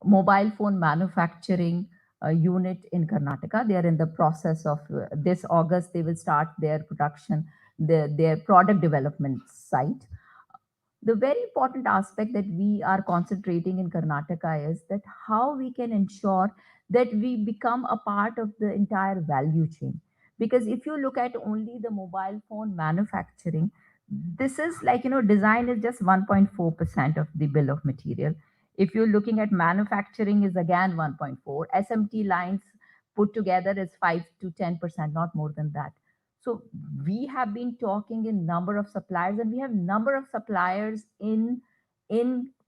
mobile phone manufacturing unit in Karnataka. They are in the process of this August, they will start their production, their product development site. The very important aspect that we are concentrating in Karnataka is that how we can ensure that we become a part of the entire value chain. Because if you look at only the mobile phone manufacturing, this is like, design is just 1.4% of the bill of material. If you're looking at manufacturing is again 1.4, SMT lines put together is 5 to 10%, not more than that. So we have been talking in number of suppliers, and we have number of suppliers in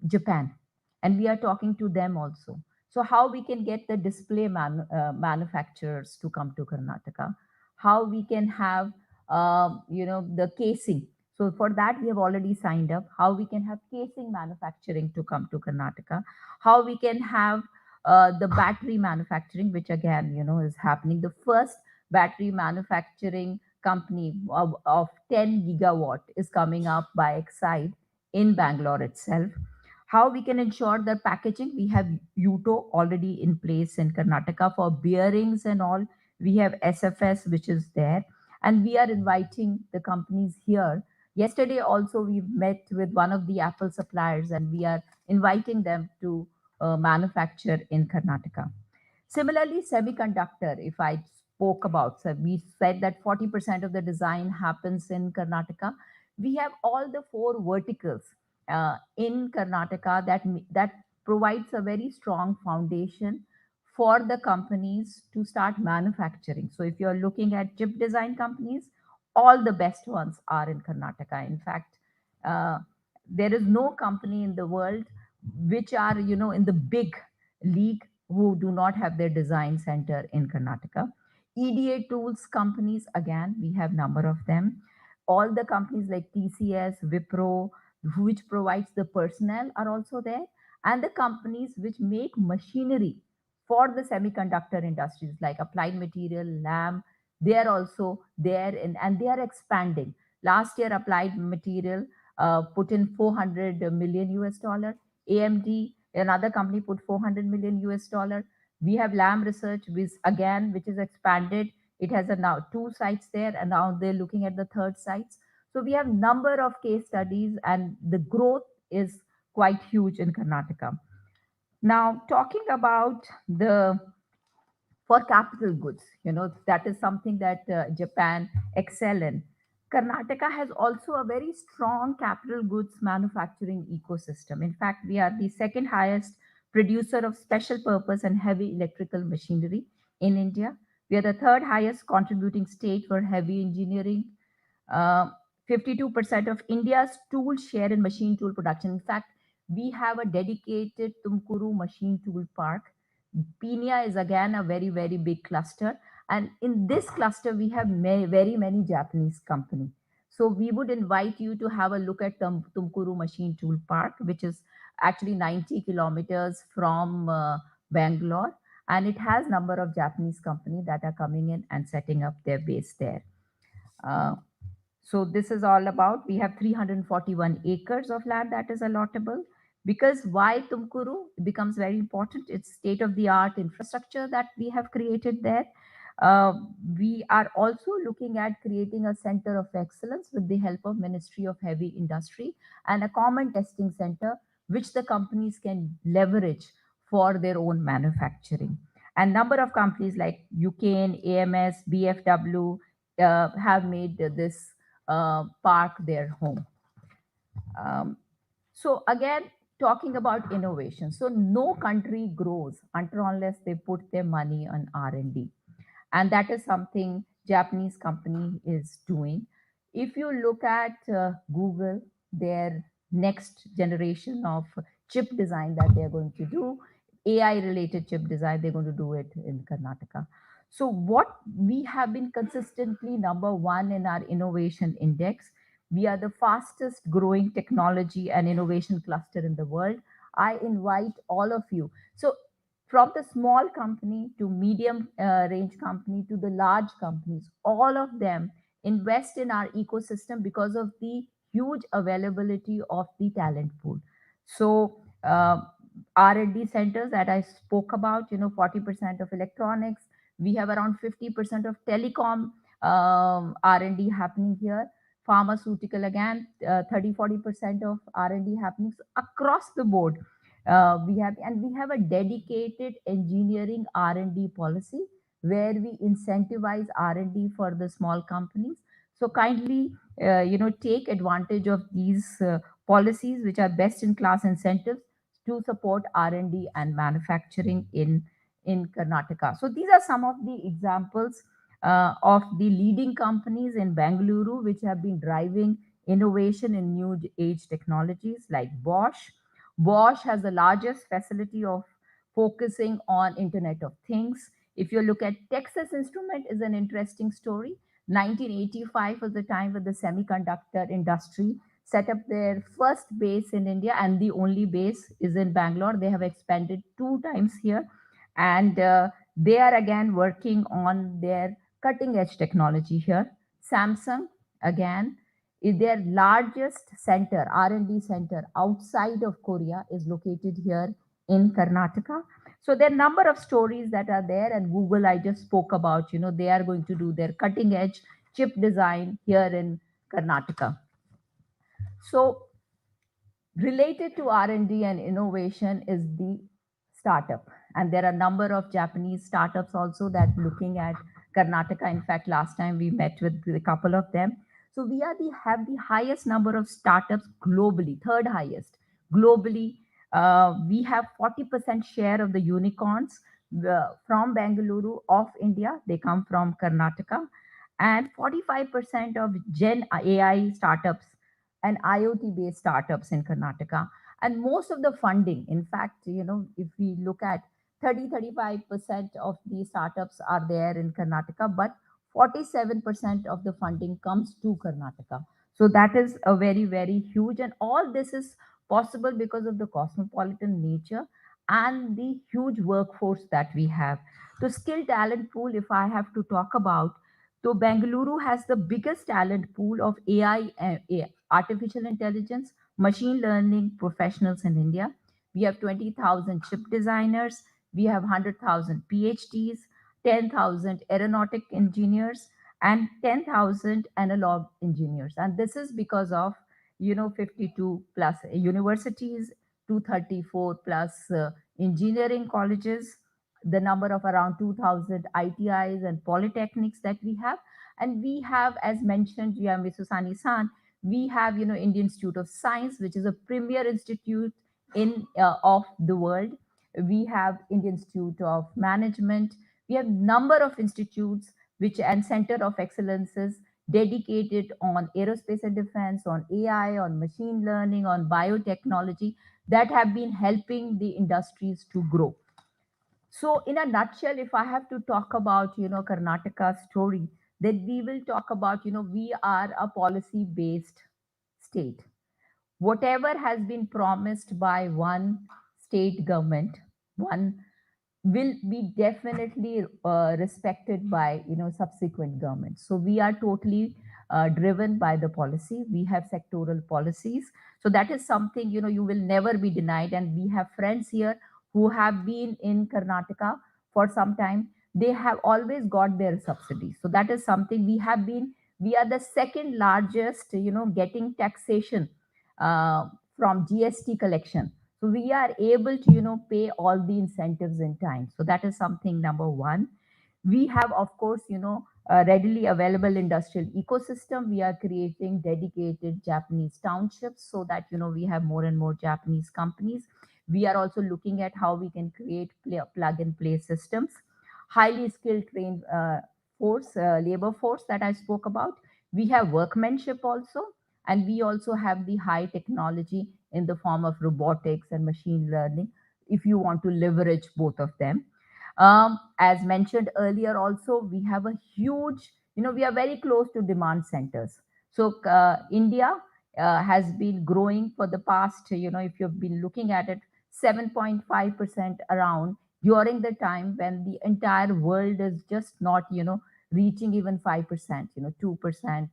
Japan, and we are talking to them also. So how we can get the display manufacturers to come to Karnataka, how we can have the casing. So for that we have already signed up. How we can have casing manufacturing to come to Karnataka, how we can have the battery manufacturing, which again is happening. The first battery manufacturing company of 10 gigawatt is coming up by Exide in Bangalore itself. How we can ensure the packaging, we have Uto already in place in Karnataka for bearings and all. We have SFS, which is there, and we are inviting the companies here. Yesterday also we met with one of the Apple suppliers, and we are inviting them to manufacture in Karnataka. Similarly, semiconductor, if I spoke about, so we said that 40% of the design happens in Karnataka. We have all the four verticals in Karnataka that provides a very strong foundation for the companies to start manufacturing. So if you're looking at chip design companies, all the best ones are in Karnataka. In fact, uh, there is no company in the world which are in the big league who do not have their design center in Karnataka. EDA tools companies, again, we have number of them. All the companies like TCS, Wipro, which provides the personnel are also there. And the companies which make machinery for the semiconductor industries like Applied Material, Lam, they are also there and they are expanding. Last year, Applied Material put in 400 million US dollar. AMD, another company, put 400 million US dollar. We have Lam Research, which is expanded. It has now two sites there, and now they're looking at the third sites. So we have number of case studies, and the growth is quite huge in Karnataka. Now, talking about the for capital goods, that is something that Japan excel in. Karnataka has also a very strong capital goods manufacturing ecosystem. In fact, we are the second highest producer of special purpose and heavy electrical machinery in India. We are the third highest contributing state for heavy engineering. uh, 52% of India's tool share in machine tool production. In fact, we have a dedicated Tumkuru machine tool park. Pina is again a very, very big cluster. And in this cluster, we have very many Japanese company. So we would invite you to have a look at Tumkuru Machine Tool Park, which is actually 90 kilometers from Bangalore. And it has number of Japanese company that are coming in and setting up their base there. Uh, so this is all about, we have 341 acres of land that is allotable. Because why Tumkuru becomes very important, it's state of the art infrastructure that we have created there. Uh, we are also looking at creating a center of excellence with the help of Ministry of Heavy Industry and a common testing center which the companies can leverage for their own manufacturing. And number of companies like UKAN, AMS, BFW have made this park their home. Um, so again, talking about innovation. So no country grows until unless they put their money on R&D, and that is something Japanese company is doing. If you look at Google, their next generation of chip design that they're going to do, AI related chip design, they're going to do it in Karnataka. So what we have been consistently number one in our innovation index. We are the fastest growing technology and innovation cluster in the world. I invite all of you. So from the small company to medium range company to the large companies, all of them invest in our ecosystem because of the huge availability of the talent pool. So R&D centers that I spoke about, 40% of electronics. We have around 50% of telecom R&D happening here. Pharmaceutical, again, 30-40% of R&D happening across the board. We have a dedicated engineering R&D policy where we incentivize R&D for the small companies. So kindly, take advantage of these policies, which are best in class incentives to support R&D and manufacturing in Karnataka. So these are some of the examples of the leading companies in Bengaluru, which have been driving innovation in new age technologies like Bosch. Bosch has the largest facility of focusing on Internet of Things. If you look at Texas Instrument, is an interesting story. 1985 was the time when the semiconductor industry set up their first base in India, and the only base is in Bangalore. They have expanded 2 times here, and they are again working on their cutting edge technology here. Samsung, again, is their largest center, R&D center outside of Korea, is located here in Karnataka. So there are number of stories that are there, and Google I just spoke about, they are going to do their cutting edge chip design here in Karnataka. So related to R&D and innovation is the startup, and there are a number of Japanese startups also that looking at Karnataka. In fact, last time we met with a couple of them. So we have the highest number of startups globally, third highest globally. We have 40% share of the unicorns from Bengaluru of India. They come from Karnataka, and 45% of Gen AI startups and IoT based startups in Karnataka. And most of the funding, in fact, if we look at 35% of the startups are there in Karnataka, but 47% of the funding comes to Karnataka. So that is a very, very huge. And all this is possible because of the cosmopolitan nature and the huge workforce that we have. The skill talent pool, if I have to talk about, so Bengaluru has the biggest talent pool of AI, artificial intelligence, machine learning professionals in India. We have 20,000 chip designers, we have 100,000 PhDs, 10,000 aeronautic engineers, and 10,000 analog engineers. And this is because of 52 plus universities, 234 plus engineering colleges, the number of around 2,000 ITIs and polytechnics that we have. And we have, as mentioned, Susani-san, we have, Indian Institute of Science, which is a premier institute in of the world. We have Indian Institute of Management. We have number of institutes which and center of excellences dedicated on aerospace and defense, on AI, on machine learning, on biotechnology that have been helping the industries to grow. So, in a nutshell, if I have to talk about, Karnataka's story, then we will talk about, we are a policy-based state. Whatever has been promised by one state government, one will be definitely respected by, subsequent governments. So we are totally driven by the policy. We have sectoral policies. So that is something, you will never be denied. And we have friends here who have been in Karnataka for some time. They have always got their subsidies. So that is something we are the second largest, getting taxation from GST collection. So we are able to, pay all the incentives in time. So that is something number one. We have, of course, a readily available industrial ecosystem. We are creating dedicated Japanese townships so that, we have more and more Japanese companies. We are also looking at how we can create plug and play systems, highly skilled trained labor force that I spoke about. We have workmanship also, and we also have the high technology in the form of robotics and machine learning, if you want to leverage both of them. As mentioned earlier, also, we have a huge, we are very close to demand centers. So India has been growing for the past, if you've been looking at it, 7.5% around during the time when the entire world is just not, reaching even 5%, 2%,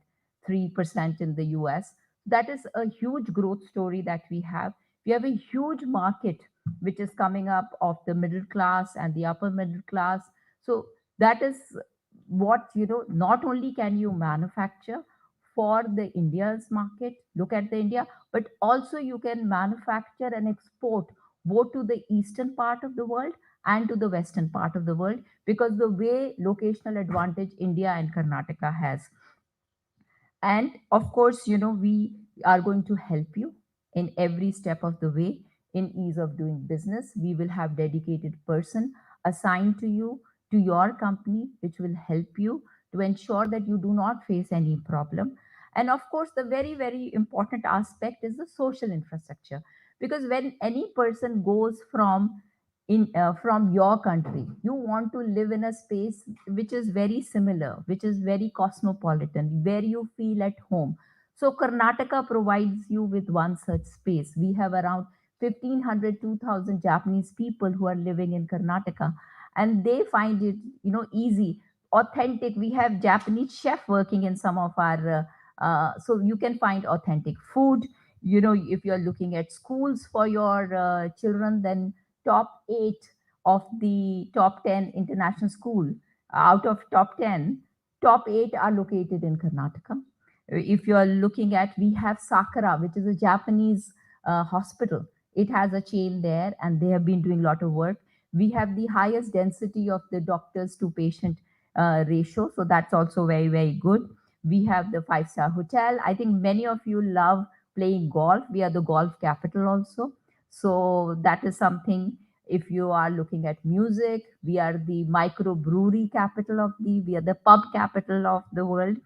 3% in the US. That is a huge growth story that we have. We have a huge market which is coming up of the middle class and the upper middle class. So that is what, not only can you manufacture for the India's market, look at the India, but also you can manufacture and export both to the eastern part of the world and to the western part of the world, because the way locational advantage India and Karnataka has. And of course, we are going to help you in every step of the way in ease of doing business. We will have dedicated person assigned to you, to your company, which will help you to ensure that you do not face any problem. And of course, the very, very important aspect is the social infrastructure. Because when any person goes from your country, you want to live in a space which is very similar, which is very cosmopolitan, where you feel at home. So Karnataka provides you with one such space. We have around 1500 2000 Japanese people who are living in Karnataka, and they find it, easy, authentic. We have Japanese chef working in some of our so you can find authentic food. If you're looking at schools for your children, then top 8 of the top 10 international school, out of top 10, top 8 are located in Karnataka. If you are looking at, we have Sakura, which is a Japanese hospital. It has a chain there, and they have been doing a lot of work. We have the highest density of the doctors to patient ratio, so that's also very, very good. We have the five-star hotel. I think many of you love playing golf. We are the golf capital also, so that is something. If you are looking at music, we are the microbrewery capital of we are the pub capital of the world.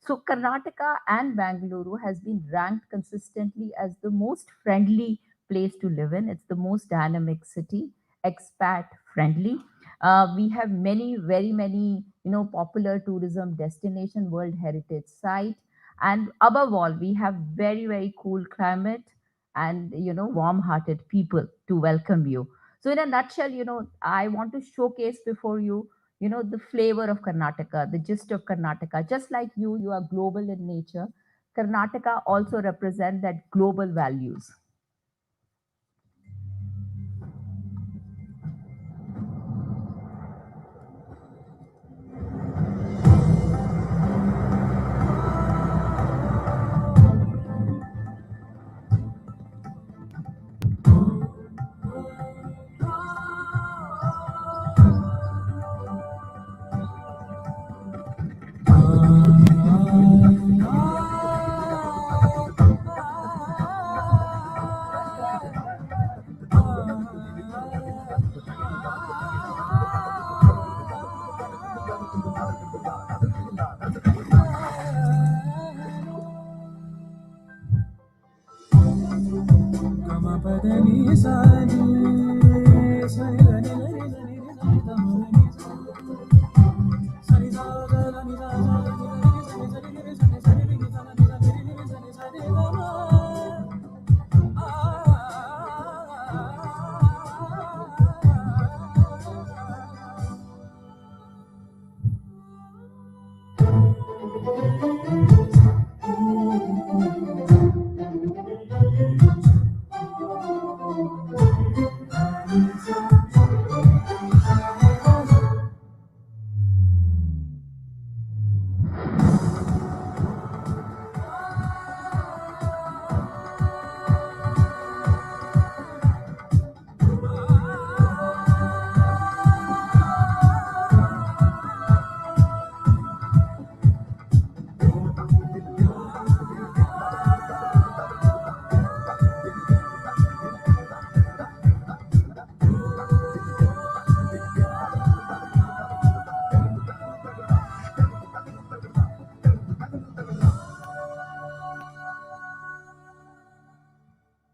So Karnataka and Bangalore has been ranked consistently as the most friendly place to live in. It's the most dynamic city, expat friendly. We have many, very many, popular tourism destination, World Heritage Site, and above all, we have very, very cool climate and warm-hearted people to welcome you. So in a nutshell, I want to showcase before you, the flavor of Karnataka, the gist of Karnataka. Just like you are global in nature. Karnataka also represent that global values.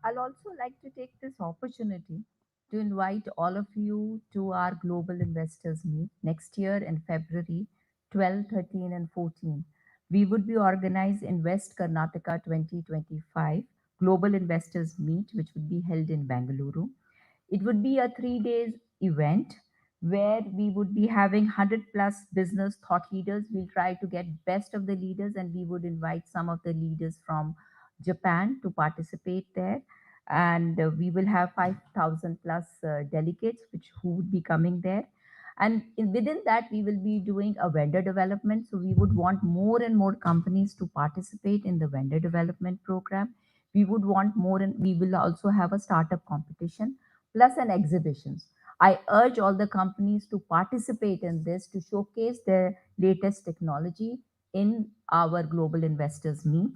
I'll also like to take this opportunity to invite all of you to our Global Investors Meet next year in February 12, 13, and 14. We would be organized Invest Karnataka 2025 Global Investors Meet, which would be held in Bangalore. It would be a 3 days event where we would be having 100 plus business thought leaders. We'll try to get best of the leaders, and we would invite some of the leaders from Japan to participate there. and we will have 5,000 plus delegates who would be coming there. And within that, we will be doing a vendor development. So we would want more and more companies to participate in the vendor development program. We would want more, and we will also have a startup competition plus an exhibitions. I urge all the companies to participate in this to showcase their latest technology in our global investors meet.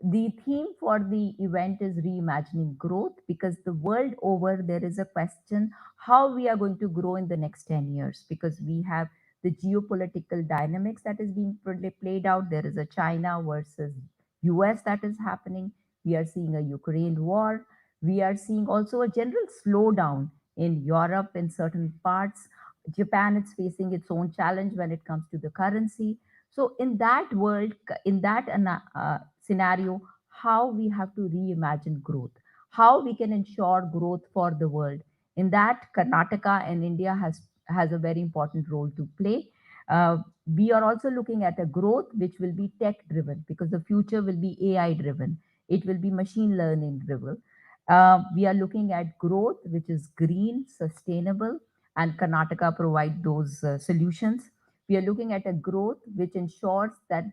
The theme for the event is reimagining growth, because the world over there is a question how we are going to grow in the next 10 years, because we have the geopolitical dynamics that is being played out. There is a China versus US that is happening. We are seeing a Ukraine war. We are seeing also a general slowdown in Europe in certain parts. Japan is facing its own challenge when it comes to the currency. So in that world, in that scenario, how we have to reimagine growth, how we can ensure growth for the world. In that, Karnataka and India has a very important role to play. Uh, we are also looking at a growth which will be tech driven, because the future will be AI driven. It will be machine learning driven. We are looking at growth which is green, sustainable, and Karnataka provide those solutions. We are looking at a growth which ensures that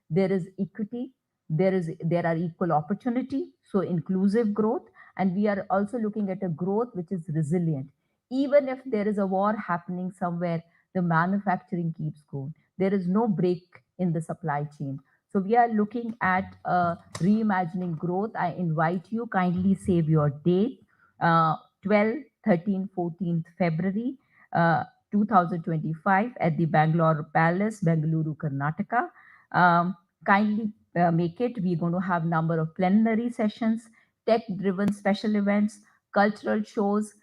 there is equity, there are equal opportunity, so inclusive growth. And we are also looking at a growth which is resilient. Even if there is a war happening somewhere, the manufacturing keeps going. There is no break in the supply chain. So we are looking at reimagining growth. I invite you, kindly save your date, 12, 13, 14th February uh, 2025 at the Bangalore Palace, Bengaluru, Karnataka. Kindly make it. We're going to have number of plenary sessions, tech-driven special events, cultural shows,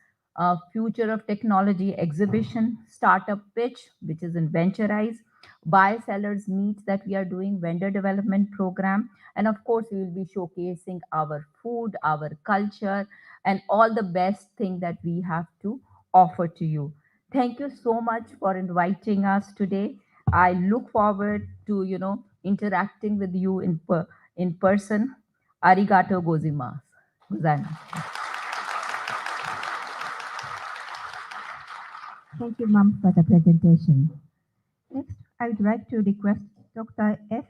future of technology exhibition, startup pitch, which is in Venturize, buy sellers meets that we are doing, vendor development program, and of course we will be showcasing our food, our culture, and all the best thing that we have to offer to you. Thank you so much for inviting us today. I look forward to interacting with you in person. Arigato gozaimasu. Thank you, ma'am, for the presentation. Next, I would like to request Dr. S.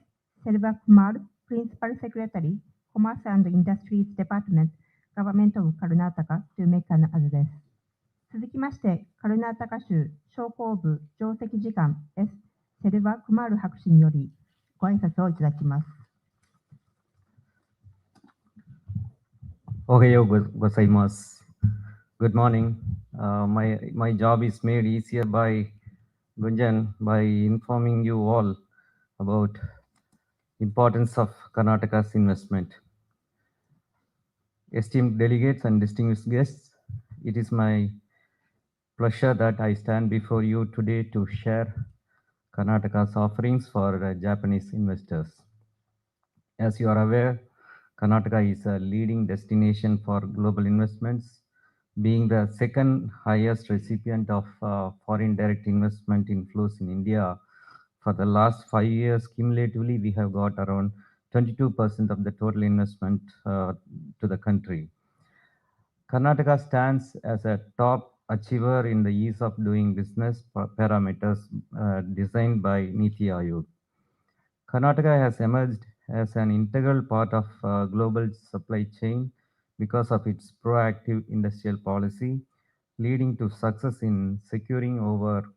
Selvakumar, Principal Secretary, Commerce and Industries Department, Government of Karnataka, to make an address. 続きまして、カルナータカ州商工部上席次官 S. セルバ・クマール博士によりご挨拶をいただきます。Ohayo gozaimasu. Good morning. My job is made easier by Gunjan by informing you all about importance of Karnataka's investment. Esteemed delegates and distinguished guests, it is my pleasure that I stand before you today to share Karnataka's offerings for Japanese investors. As you are aware, Karnataka is a leading destination for global investments, being the second highest recipient of foreign direct investment inflows in India. For the last 5 years, cumulatively, we have got around 22% of the total investment to the country. Karnataka stands as a top achiever in the ease of doing business parameters designed by Niti Aayog. Karnataka has emerged as an integral part of global supply chain because of its proactive industrial policy, leading to success in securing over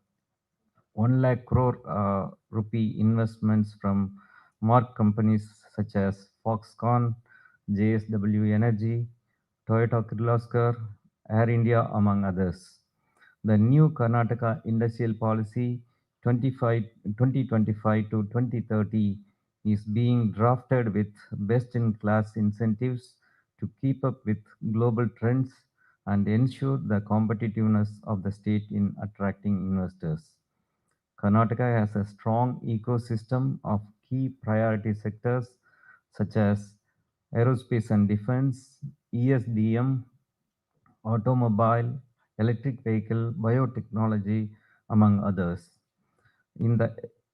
1 lakh crore rupee investments from marquee companies such as Foxconn, JSW Energy, Toyota Kirloskar, Air India, among others. The new Karnataka Industrial Policy 2025 to 2030 is being drafted with best-in-class incentives to keep up with global trends and ensure the competitiveness of the state in attracting investors. Karnataka has a strong ecosystem of key priority sectors such as aerospace and defense, ESDM, automobile, electric vehicle, biotechnology, among others. In the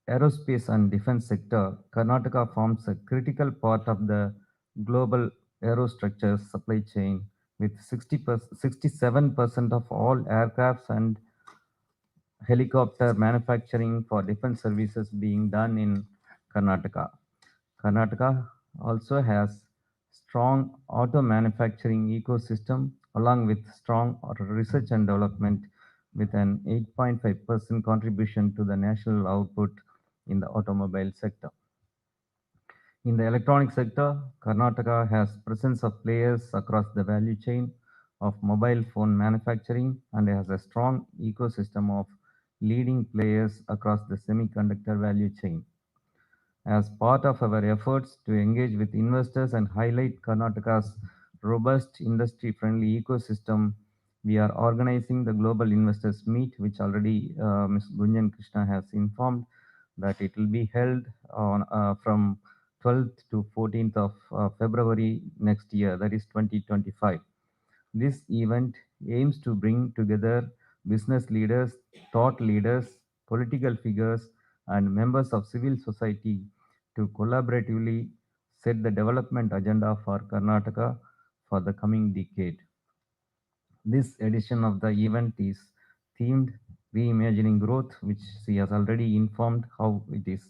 aerospace and defense sector, Karnataka forms a critical part of the global aerostructures supply chain, with 67% of all aircrafts and helicopter manufacturing for defense services being done in Karnataka. Karnataka also has strong auto manufacturing ecosystem along with strong research and development with an 8.5% contribution to the national output in the automobile sector. In the electronic sector, Karnataka has presence of players across the value chain of mobile phone manufacturing and has a strong ecosystem of leading players across the semiconductor value chain. As part of our efforts to engage with investors and highlight Karnataka's robust industry-friendly ecosystem, we are organizing the Global Investors Meet, which already Ms. Gunjan Krishna has informed that it will be held on from 12th to 14th of February next year, that is 2025. This event aims to bring together business leaders, thought leaders, political figures, and members of civil society to collaboratively set the development agenda for Karnataka for the coming decade. This edition of the event is themed Reimagining Growth, which she has already informed how it is,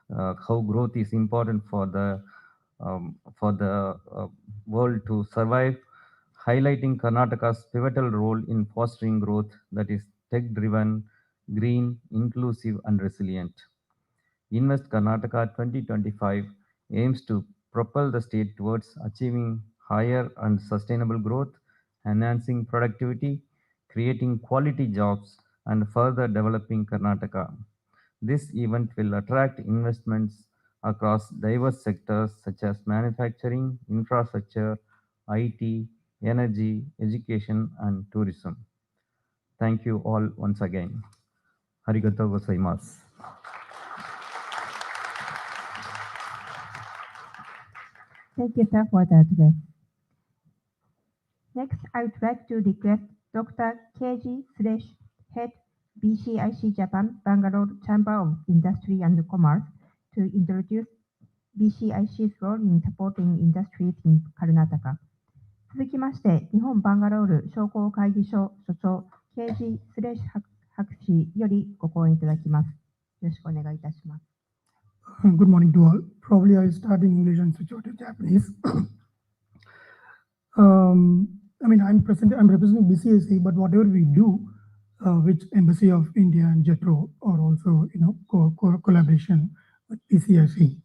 how growth is important for the world to survive, highlighting Karnataka's pivotal role in fostering growth that is tech-driven, green, inclusive, and resilient. Invest Karnataka 2025 aims to propel the state towards achieving higher and sustainable growth, enhancing productivity, creating quality jobs, and further developing Karnataka. This event will attract investments across diverse sectors such as manufacturing, infrastructure, IT, energy, education, and tourism. Thank you all once again. Arigatou gozaimasu. Thank you, sir, for the address. Next, I would like to request Dr. Keiji Suresh, Head BCIC Japan Bangalore Chamber of Industry and Commerce, to introduce BCIC's role in supporting industries in Karnataka. 続きまして、日本バンガロール商工会議所所長、ケージ・スレッシュ博士よりご講演いただきます。よろしくお願いいたします。Good morning to all. Probably I'll start in English and switch over to Japanese. I mean, I'm representing BCIC, but whatever we do, which Embassy of India and JETRO, or also, collaboration with BCIC.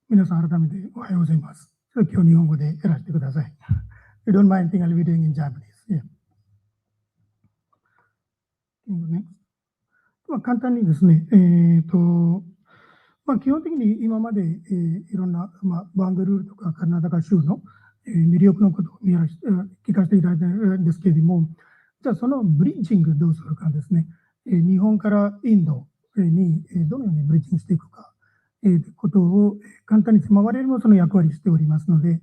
皆さん改めておはようございます。今日日本語でやらせてください。You don't mind anything I'll be doing in Japanese. Yeah. 簡単にですね、基本的に今まで、いろんな、バンガルールとかカルナタカ州の、魅力のことを聞かせていただいたんですけれども、じゃあそのブリッジングどうするかですね、日本からインドにどのようにブリッジングしていくか、ことを簡単に我々もその役割しておりますので、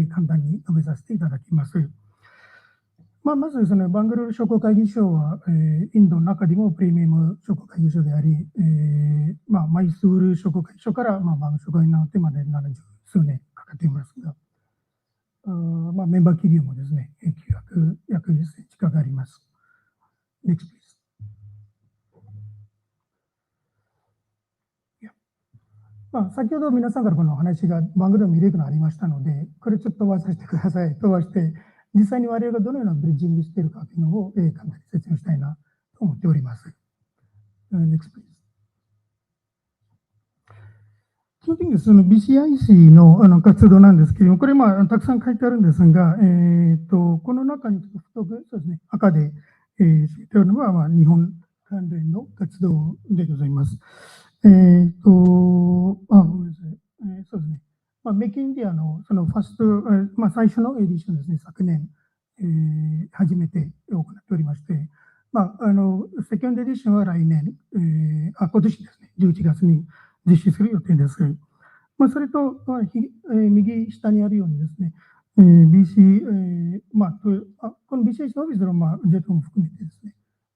簡単に述べさせていただきます。まずですね、バンガルール商工会議所は、インドの中でもプレミアム商工会議所であり、マイスール商工会議所から、バンガルール商工会になってまで70数年かかっていますが、メンバー企業もですね、約1000近くあります。Next, please. 先ほど皆さんからこの話がバンガルールの魅力がありましたので、これちょっと飛ばさせてください。飛ばして、実際に我々がどのようなブリッジングしているかというのを簡単に説明したいなと思っております。Next, please. 基本的にその BCIC の活動なんですけれども、これたくさん書いてあるんですが、この中に太くそうですね、赤で知っておるのは日本関連の活動でございます。ごめんなさい。そうですね。メイキングインディアのそのファースト、最初のエディションですね、昨年、初めて行っておりまして、セカンドエディションは来年、今年ですね、11月に実施する予定です。それと、右下にあるようにですね、BC、この BCIC オフィスの、ジェットも含めてですね、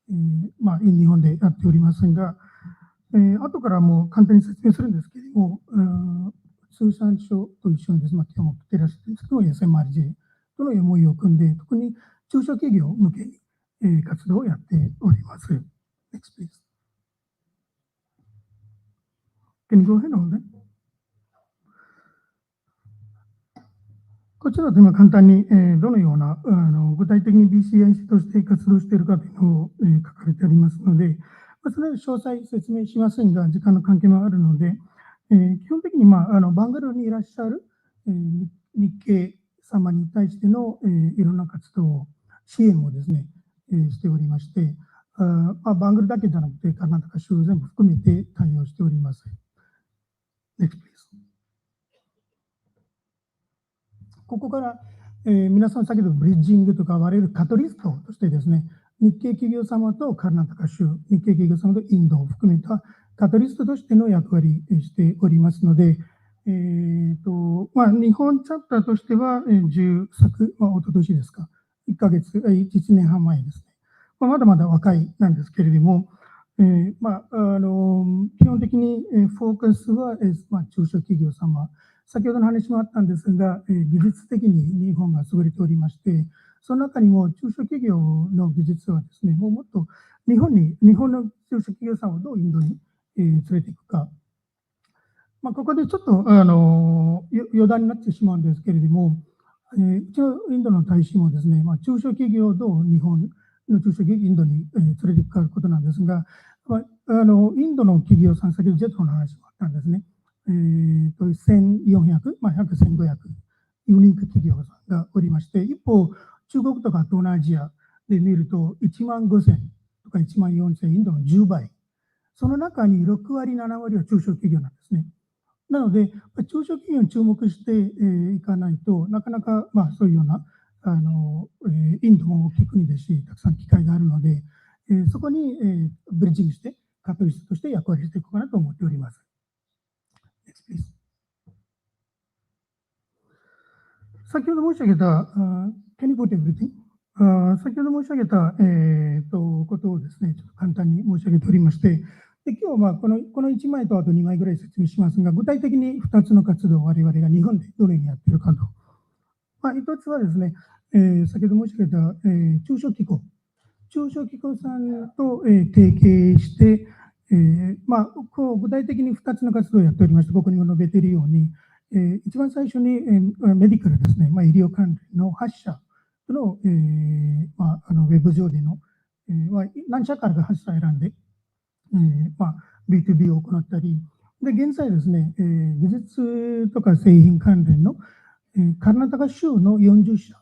日本でやっておりますが、後からもう簡単に説明するんですけれども、通産省と一緒にですね、今日も照らしてですけど、SMRJ との MOU を組んで、特に中小企業向けに、活動をやっております。Next, please. Can you go ahead, Holden? こちらで今簡単に、どのような具体的に BCIC として活動しているかというのを、書かれておりますので、それを詳細説明しませんが、時間の関係もあるので、基本的に、バンガロールにいらっしゃる、日系様に対しての、いろんな活動、支援をですね、しておりまして、バンガロールだけじゃなくて、カナダ州全部含めて対応しております。Next, please. ここから、皆さん先ほどブリッジングとか我々カタリストとしてですね、日系企業様とカナダ州、日系企業様とインドを含めたカタリストとしての役割をしておりますので、日本チャプターとしては、10昨、一昨年ですか、1ヶ月、1年半前ですね。まだまだ若いなんですけれども、基本的にフォーカスは、中小企業様、先ほどの話もあったんですが、技術的に日本が優れておりまして、その中にも中小企業の技術はですね、もっと日本の中小企業さんをどうインドに、連れていくか。ここでちょっと余談になってしまうんですけれども、一応インドの大使もですね、中小企業をどう日本の中小企業をインドに、連れていくかということなんですが、インドの企業さん、先ほどジェットの話もあったんですね。1400、約1500ユニーク企業さんがおりまして、一方、中国とか東南アジアで見ると、1万5000とか1万4000、インドの10倍。その中に6割、7割は中小企業なんですね。なので、中小企業に注目していかないとなかなか、そういうようなインドも大きい国ですし、たくさん機会があるので、そこにブリッジングして、カタリストとして役割していこうかなと思っております。先ほど申し上げた、Can you put everything? 先ほど申し上げた、ことをですね、ちょっと簡単に申し上げておりまして、で今日はこの1枚とあと2枚ぐらい説明しますが、具体的に2つの活動を我々が日本でどのようにやっているかと。一つはですね、先ほど申し上げた、中小機構さんと、提携して、具体的に2つの活動をやっておりまして、ここにも述べているように、一番最初に、メディカルですね、医療関連の8社の、ウェブ上での、何社から8社選んで、B2B を行ったり、で現在ですね、技術とか製品関連の、カナダ州の40社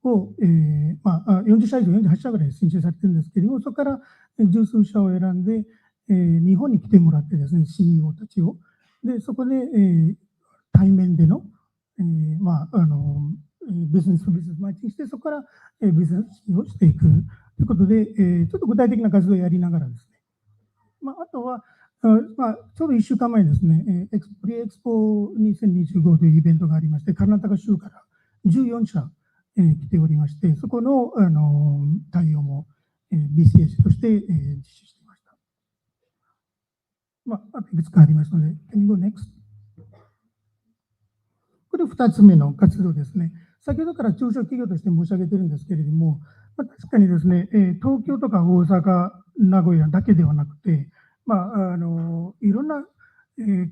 を、40社以上、48社ぐらい申請されているんですけれども、そこから十数社を選んで、日本に来てもらってですね、CEO たちを。で、そこで、対面での、ビジネスとビジネスマッチングして、そこから、ビジネスをしていくということで、ちょっと具体的な活動をやりながらですね、あとは、ちょうど1週間前ですね、プリエクスポ2025というイベントがありまして、カナダ州から14社、来ておりまして、そこの、対応も、BCS として、実施していました。あといくつかありますので、Can you go next? これ2つ目の活動ですね。先ほどから中小企業として申し上げているんですけれども、確かにですね、東京とか大阪、名古屋だけではなくて、いろんな、県、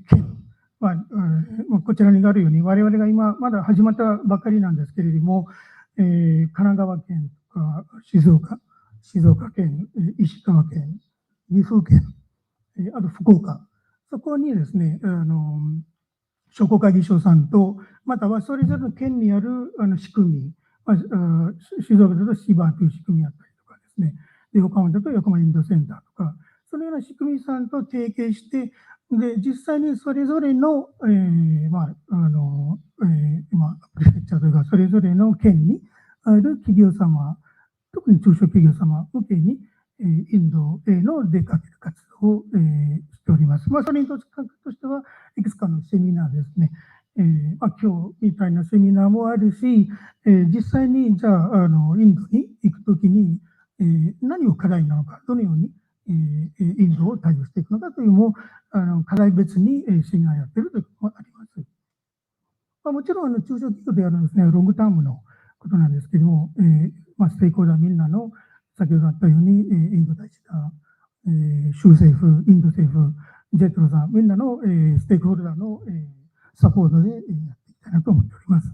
こちらにあるように、我々が今、まだ始まったばかりなんですけれども、神奈川県とか静岡県、石川県、岐阜県、あと福岡、そこにですね、商工会議所さんと、またはそれぞれの県にある仕組み、静岡だと芝という仕組みだったりとかですね、横浜だと横浜インドセンターとか、そのような仕組みさんと提携して、で実際にそれぞれの、プレフェクチャーというか、それぞれの県にある企業様、特に中小企業様向けに、インドへの出かける活動を、しております。それにとしては、いくつかのセミナーですね。今日みたいなセミナーもあるし、実際にじゃあ、インドに行くときに、何を課題なのか、どのように、インドを対応していくのかというのも、課題別にセミナーやっているということもあります。もちろん中小企業であるですね、ロングタームのことなんですけども、ステークホルダーみんなの、先ほどあったように、インド大使だ、州政府、インド政府、ジェットロさん、みんなの、ステークホルダーの、サポートで、やっていきたいなと思っております。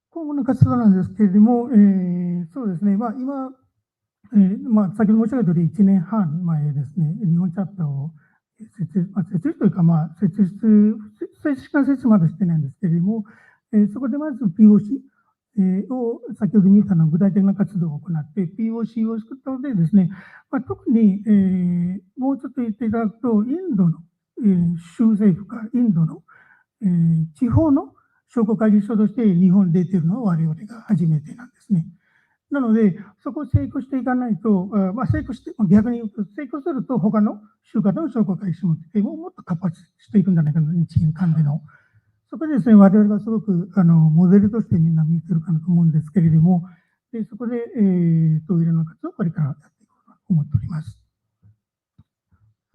今後の活動なんですけれども、そうですね、今、先ほど申し上げた通り、1年半前ですね、日本チャプターを設立というか、正式な設立まだしてないんですけれども、そこでまず POC、を先ほど見たの具体的な活動を行って、POC を作ったのでですね、特に、もうちょっと言っていただくと、インドの、州政府か、インドの、地方の商工会議所として日本に出ているのは我々が初めてなんですね。なので、そこを成功していかないと、成功して、逆に言うと、成功すると、他の州型の商工会議所ももっと活発していくんじゃないかな、日銀間での。そこでですね、我々がすごくモデルとしてみんな見てるかなと思うんですけれども、そこで、いろんな活動をこれからやっていこうと思っております。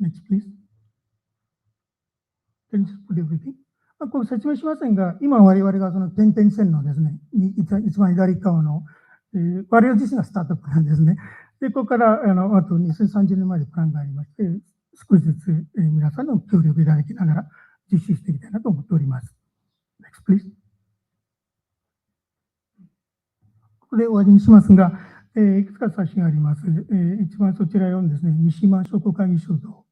Next, please. Can you just put everything? これ説明しませんが、今我々がその点々線のですね、一番左側の、我々自身がスタートアップなんですね。で、ここからあと2030年までプランがありまして、少しずつ、皆さんの協力いただきながら実施していきたいなと思っております。Next, please. ここで終わりにしますが、いくつか冊子があります。一番そちら用にですね、三島商工会議所と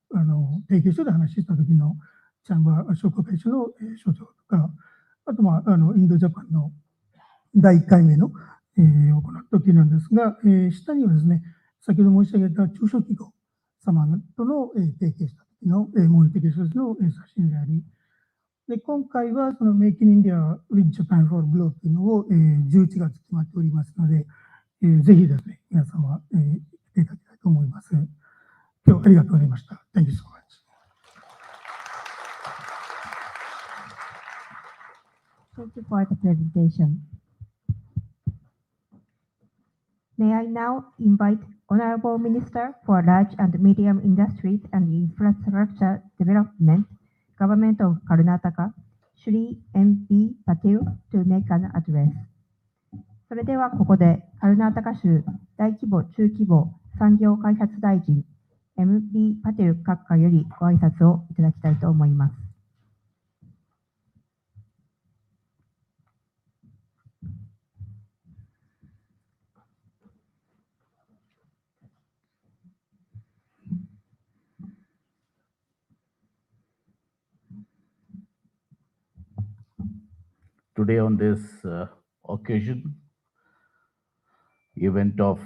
提携所で話した時のチャンバー商工会議所の所長とか、あと、インドジャパンの第1回目の、行った時なんですが、下にはですね、先ほど申し上げた中小企業様との、提携した時の、モニティケーションの写真であり、で今回はそのメイキンインディア with Japan for Growth というのを、11月決まっておりますので、ぜひですね、皆様、来ていただきたいと思います。今日はありがとうございました。Thank you so much. Thank you for the presentation. May I now invite Honorable Minister for Large and Medium Industries and Infrastructure Development, Government of Karnataka, Shri M.P. Patil to make an address. それではここでカルナータカ州大規模中規模産業開発大臣 M.P. パテル閣下よりご挨拶をいただきたいと思います。Today on this occasion, event of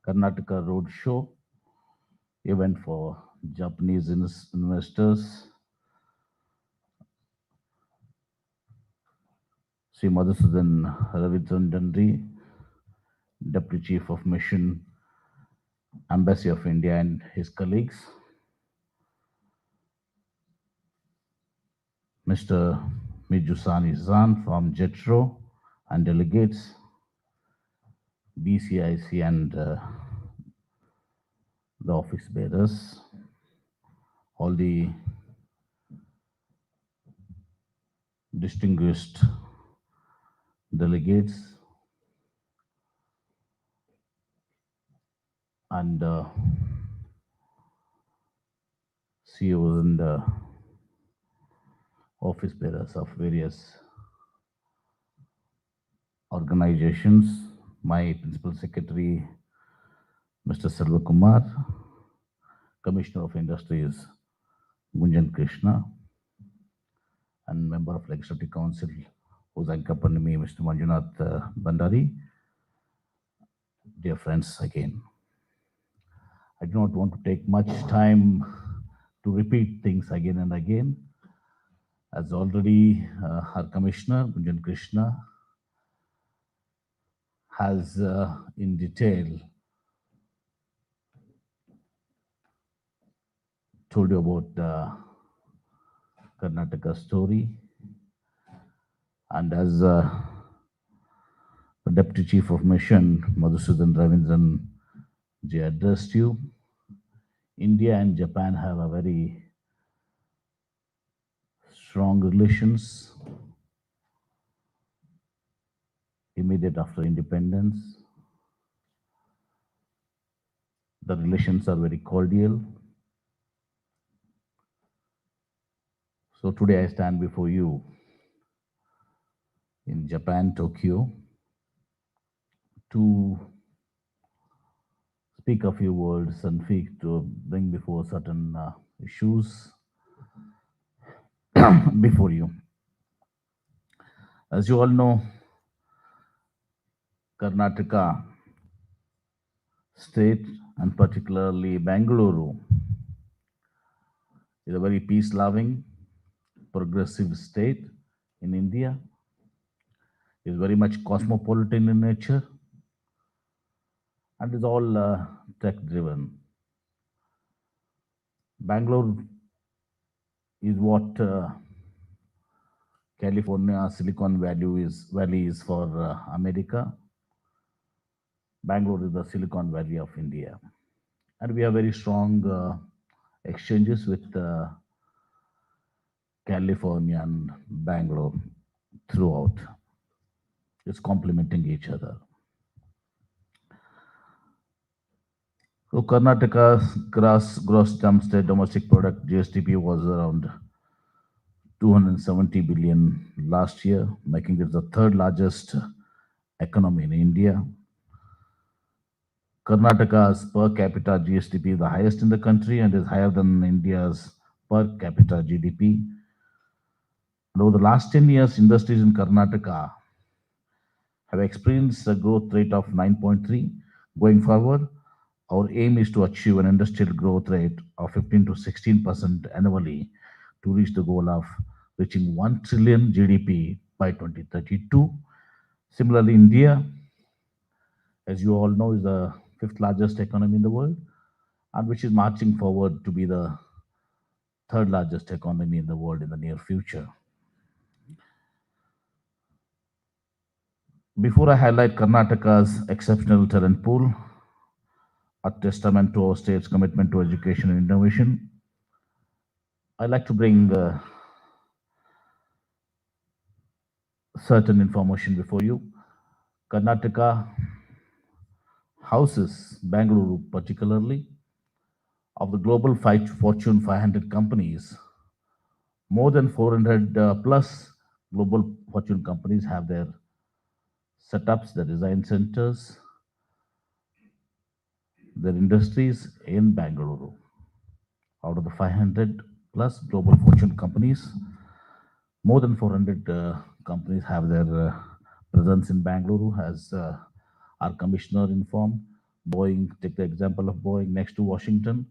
Karnataka Roadshow, event for Japanese investors, Sri Madhusudan Ravichandranji, Deputy Chief of Mission, Embassy of India and his colleagues, Mr. Mijusani Zan from JETRO and delegates, BCIC and the office bearers, all the distinguished delegates, and CEOs and office bearers of various organizations, my Principal Secretary, Mr. Selva Kumar, Commissioner of Industries, Gunjan Krishna, and Member of Legislative Council, who's accompanying me, Mr. Manjunath Bandari. Dear friends, again, I do not want to take much time to repeat things again and again. As already our Commissioner, Gunjan Krishna, has in detail told you about the Karnataka story. And as the Deputy Chief of Mission, Madhusudan Ravindran ji addressed you, India and Japan have a very strong relations immediate after independence. The relations are very cordial. So today I stand before you in Japan, Tokyo, to speak a few words and speak to bring before certain issues before you. As you all know, Karnataka state and particularly Bangalore is a very peace-loving, progressive state in India. It is very much cosmopolitan in nature and is all tech-driven. Bangalore is what California Silicon Valley is for America. Bangalore is the Silicon Valley of India, and we have very strong exchanges with California and Bangalore throughout. It's complementing each other. So Karnataka's gross domestic product (GSDP) was around 270 billion last year, making it the third largest economy in India. Karnataka's per capita GSDP is the highest in the country and is higher than India's per capita GDP. And over the last 10 years, industries in Karnataka have experienced a growth rate of 9.3. Going forward, our aim is to achieve an industrial growth rate of 15 to 16% annually to reach the goal of reaching 1 trillion GDP by 2032. Similarly, India, as you all know, is the fifth largest economy in the world, and which is marching forward to be the third largest economy in the world in the near future. Before I highlight Karnataka's exceptional talent pool, a testament to our state's commitment to education and innovation, I'd like to bring certain information before you. Karnataka houses, Bangalore particularly, of the global Fortune 500 companies. More than 400 plus global Fortune companies have their setups, their design centers, their industries in Bangalore. Out of the 500 plus global Fortune companies, more than 400 companies have their presence in Bangalore, as our commissioner informed. Boeing, take the example of Boeing next to Washington.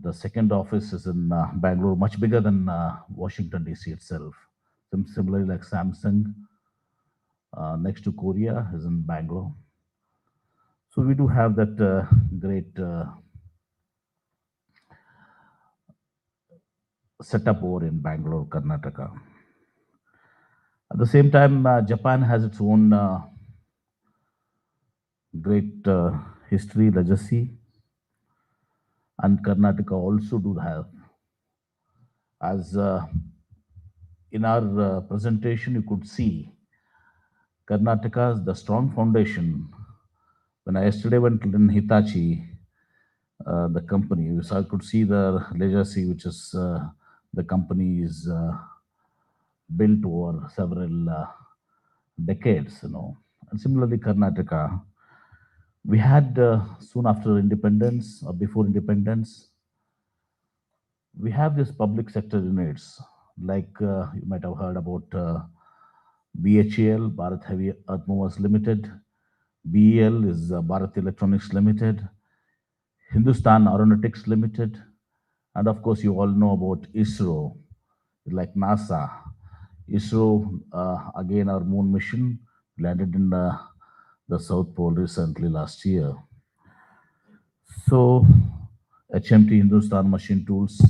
The second office is in Bangalore, much bigger than Washington DC itself. Similarly, like Samsung, next to Korea, is in Bangalore. So we do have that great setup over in Bangalore, Karnataka. At the same time, Japan has its own great history, legacy, and Karnataka also do have. As in our presentation, you could see Karnataka's the strong foundation. When I yesterday went in Hitachi, the company, so I could see the legacy, which is the company is built over several decades, And similarly, Karnataka, we had soon after independence or before independence, we have these public sector units, like you might have heard about BHEL, Bharat Heavy Earth Movers Limited. BEL is Bharat Electronics Limited, Hindustan Aeronautics Limited, and of course, you all know about ISRO, like NASA. ISRO, again, our moon mission landed in the South Pole recently last year. So, HMT, Hindustan Machine Tools,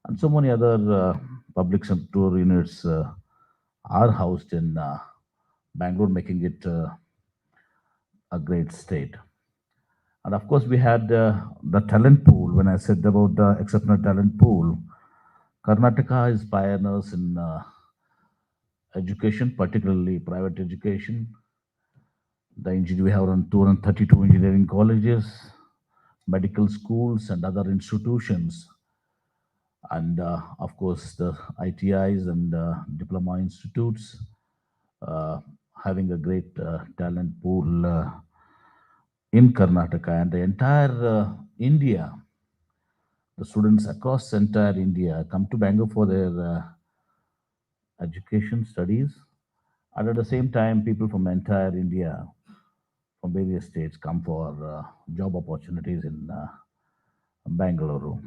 and so many other public sector units are housed in Bangalore, making it a great state. And of course, we had the talent pool. When I said about the exceptional talent pool, Karnataka is pioneers in education, particularly private education. We have around 232 engineering colleges, medical schools, and other institutions, and of course the ITIs and diploma institutes, uh, having a great talent pool in Karnataka and the entire India. The students across entire India come to Bangalore for their education studies, and at the same time, people from entire India, from various states, come for job opportunities in Bangalore.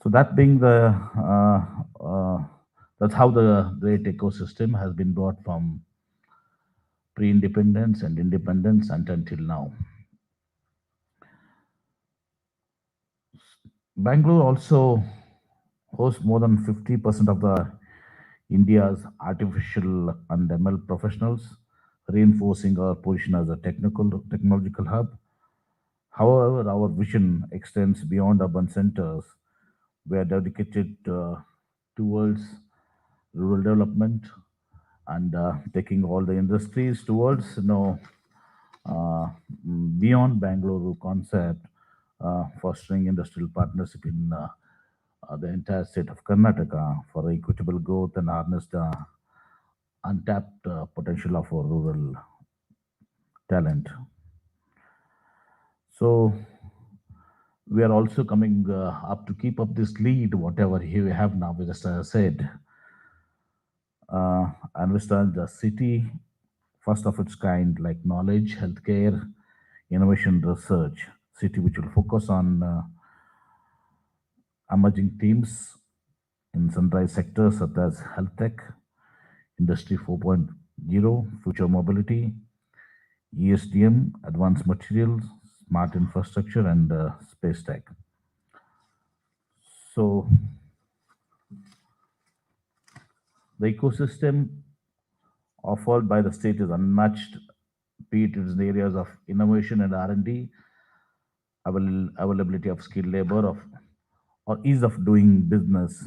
So that being the that's how the great ecosystem has been brought from pre-independence and independence and until now. Bangalore also hosts more than 50% of the India's artificial and ML professionals, reinforcing our position as a technological hub. However, our vision extends beyond urban centers. We are dedicated towards rural development and taking all the industries towards uh, beyond Bangalore concept, fostering industrial partnership in the entire state of Karnataka for equitable growth and harness the untapped potential of our rural talent. So we are also coming up to keep up this lead, whatever here we have now, as I said. Understand the city, first of its kind, like knowledge, healthcare, innovation, research, city which will focus on emerging themes in sunrise sectors such as health tech, industry 4.0, future mobility, ESDM, advanced materials, smart infrastructure, and space tech. So the ecosystem offered by the state is unmatched, be it in the areas of innovation and R&D, availability of skilled labor, or ease of doing business,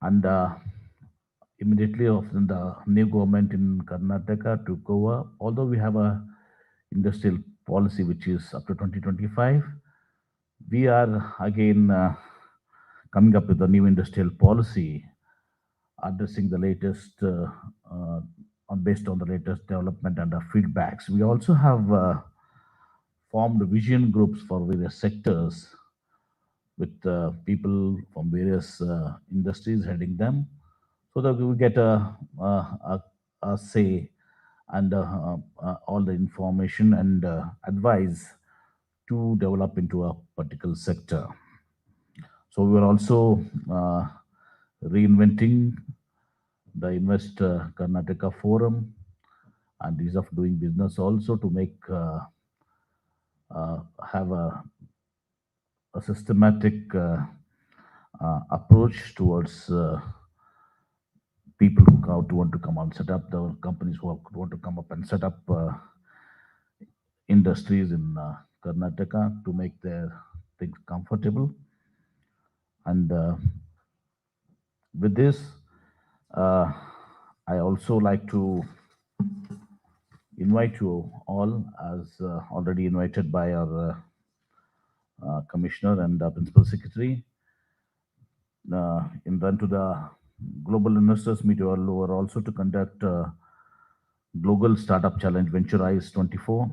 and immediately of the new government in Karnataka took over. Although we have a industrial policy which is up to 2025, we are again coming up with a new industrial policy addressing the latest based on the latest development and the feedbacks. We also have formed vision groups for various sectors with people from various industries heading them, so that we get a say and all the information and advice to develop into a particular sector. So we are also reinventing the Invest Karnataka Forum and ease of doing business also to make have a systematic approach towards people who want to come and set up the companies who want to come up and set up industries in Karnataka to make their things comfortable. And with this, I also like to invite you all, as already invited by our commissioner and principal secretary, in run to the Global Investors Meet. You all were also to conduct Global Startup Challenge Venturize 24,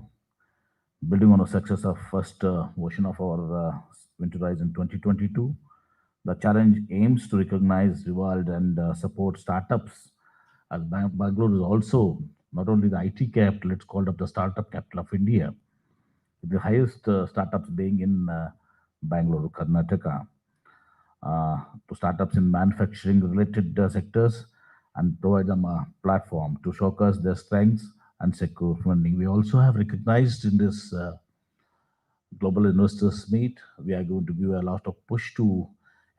building on the success of first version of our Venturize in 2022. The challenge aims to recognize, reward, and support startups, as Bangalore is also not only the IT capital, it's called up the startup capital of India, with the highest startups being in Bangalore, Karnataka. To startups in manufacturing related sectors and provide them a platform to showcase their strengths and secure funding. We also have recognized in this Global Investors Meet, we are going to give a lot of push to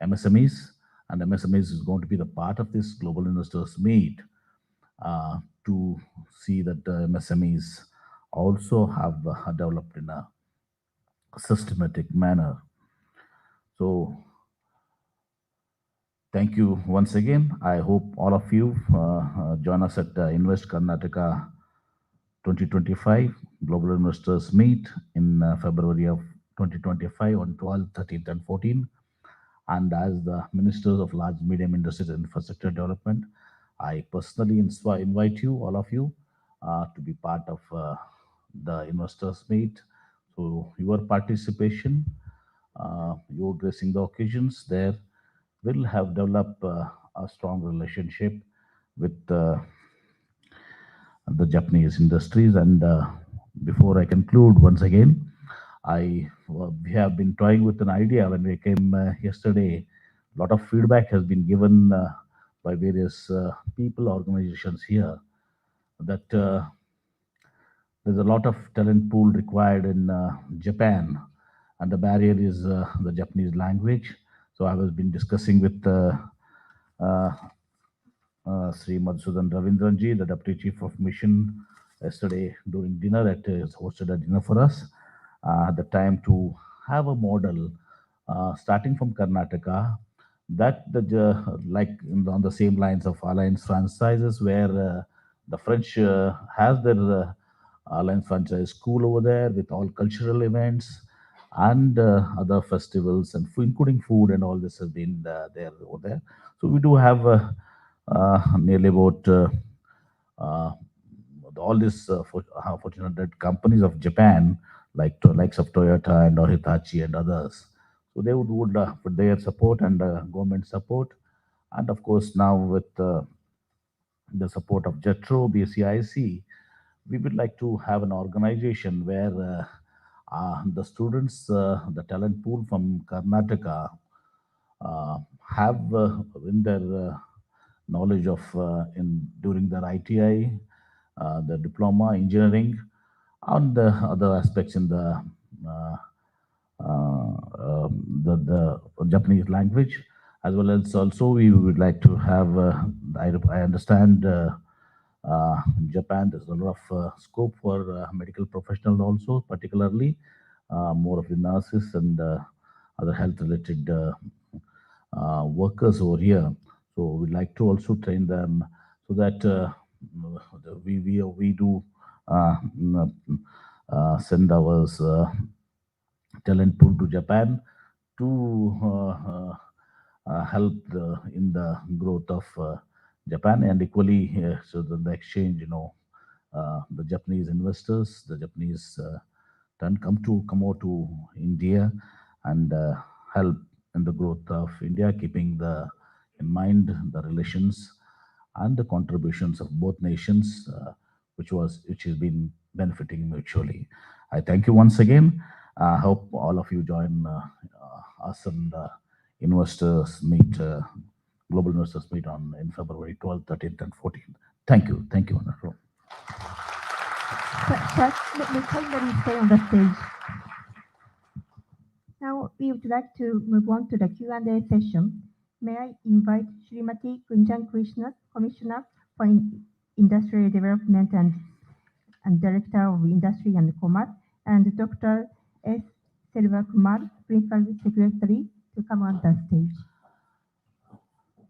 MSMEs, and MSMEs is going to be the part of this Global Investors Meet to see that the MSMEs also have developed in a systematic manner. So thank you once again. I hope all of you join us at Invest Karnataka 2025 Global Investors Meet in February of 2025 on 12th, 13th, and 14th. And as the Ministers of Large Medium Industries and Infrastructure Development, I personally invite you, all of you, to be part of the Investors Meet. So your participation, your gracing the occasions there will have developed a strong relationship with the Japanese industries. And before I conclude, once again, we have been toying with an idea when we came yesterday. A lot of feedback has been given by various people, organizations here, that there's a lot of talent pool required in Japan, and the barrier is the Japanese language. So I was been discussing with uh, Sri Madhusudan Ravindranji, the Deputy Chief of Mission, yesterday during dinner hosted a dinner for us. At the time to have a model starting from Karnataka, that like on the same lines of alliance franchises, where the French has their alliance franchise school over there with all cultural events and other festivals and including food, and all this has been there over there. So we do have nearly about uh, all these Fortune 100 companies of Japan, like likes of Toyota and or Hitachi and others. So they would put their support and government support, and of course now with the support of JETRO, BCIC, we would like to have an organization where the students, the talent pool from Karnataka, have in their knowledge of in during their ITI, the diploma, engineering, and the other aspects in uh, the Japanese language, as well as also we would like to have. I understand Japan. There's a lot of scope for medical professionals also, particularly more of the nurses and other health-related workers over here. So we'd like to also train them so that we do send our talent pool to Japan to help in the growth of Japan, and equally so that the exchange, the Japanese investors, the Japanese can come over to India and help in the growth of India, keeping in mind the relations and the contributions of both nations, which has been benefiting mutually. I thank you once again. I hope all of you join us in the investors meet, global investors meet in February 12th, 13th, and 14th. Thank you. Thank you, Honorable. Sir, let me kindly stay on the stage. Now we would like to move on to the Q&A session. May I invite Srimati Gunjan Krishna, Commissioner for Industrial Development and Director of Industry and Commerce, and Dr. S. Selva Kumar, Principal Secretary, to come on the stage.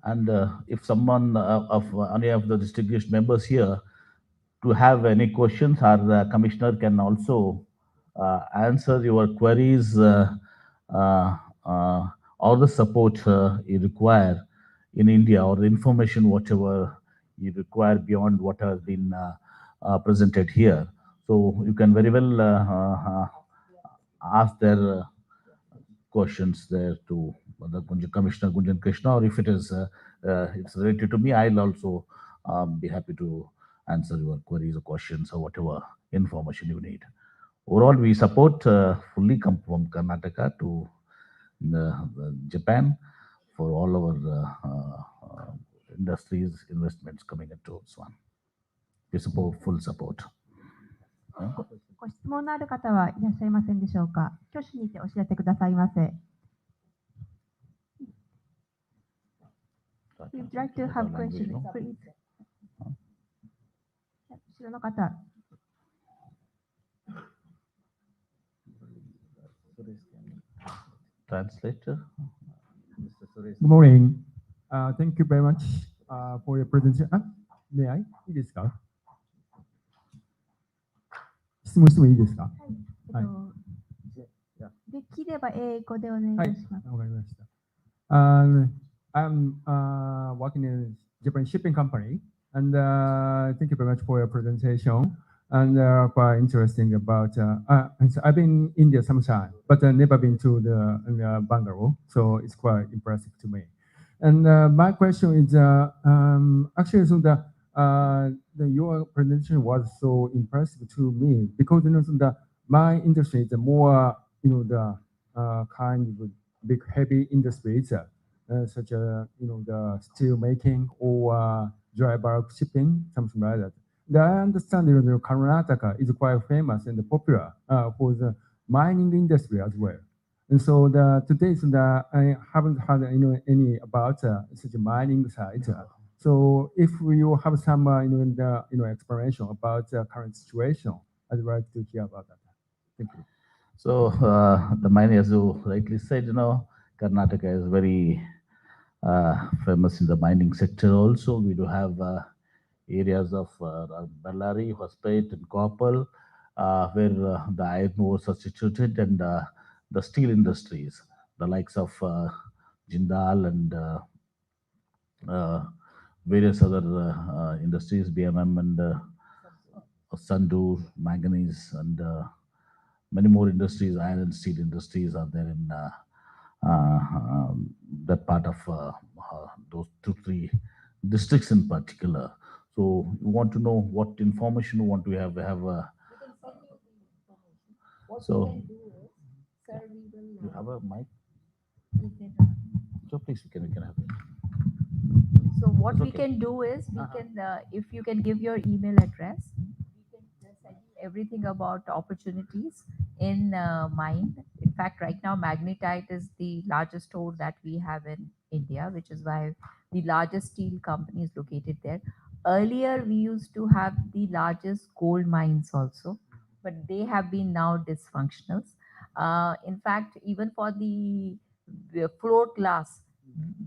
And if someone of any of the distinguished members here to have any questions, our commissioner can also answer your queries or the support you require in India, or the information whatever you require beyond what has been presented here. So you can very well ask their questions there to the Commissioner Gunjan Krishna, or if it is it's related to me, I'll also be happy to answer your queries or questions or whatever information you need. Overall, we support fully come from Karnataka to Japan for all our industries, investments coming into Swan. We support full support. ご質問のある方はいらっしゃいませんでしょうか。挙手にてお知らせくださいませ。We would like to have questions, please. 後ろの方。Translator. Mr. Suresh. Good morning. Thank you very much for your presentation. May I? いいですか？質問してもいいですか？はい。はい。できれば英語でお願いいたします。わかりました。I'm working in a Japanese shipping company, and thank you very much for your presentation. And quite interesting about. So I've been in India sometime, but never been to the Bangalore, so it's quite impressive to me. And my question is, actually, so your presentation was so impressive to me because so my industry is more the kind of big heavy industries such as the steel making or dry bulk shipping, something like that. I understand Karnataka is quite famous and popular for the mining industry as well. And so today I haven't heard any about such a mining site. So if you have some explanation about the current situation, I'd like to hear about that. Thank you. So the mining, as you rightly said, Karnataka is very famous in the mining sector. Also, we do have areas of Ballari, Hospet, and Koppal, where the iron ores are situated, and the steel industries, the likes of Jindal and various other industries, BMM and Sandur, manganese, and many more industries, iron and steel industries are there in that part of those 2, 3 districts in particular. So you want to know what information you want to have. So you have a mic. So please, we can have it. So what It's we okay. can do is we can, if you can give your email address, we can send you everything about opportunities in mine. In fact, right now magnetite is the largest ore that we have in India, which is why the largest steel company is located there. Earlier, we used to have the largest gold mines also, but they have been now dysfunctional. In fact, even for the float glass,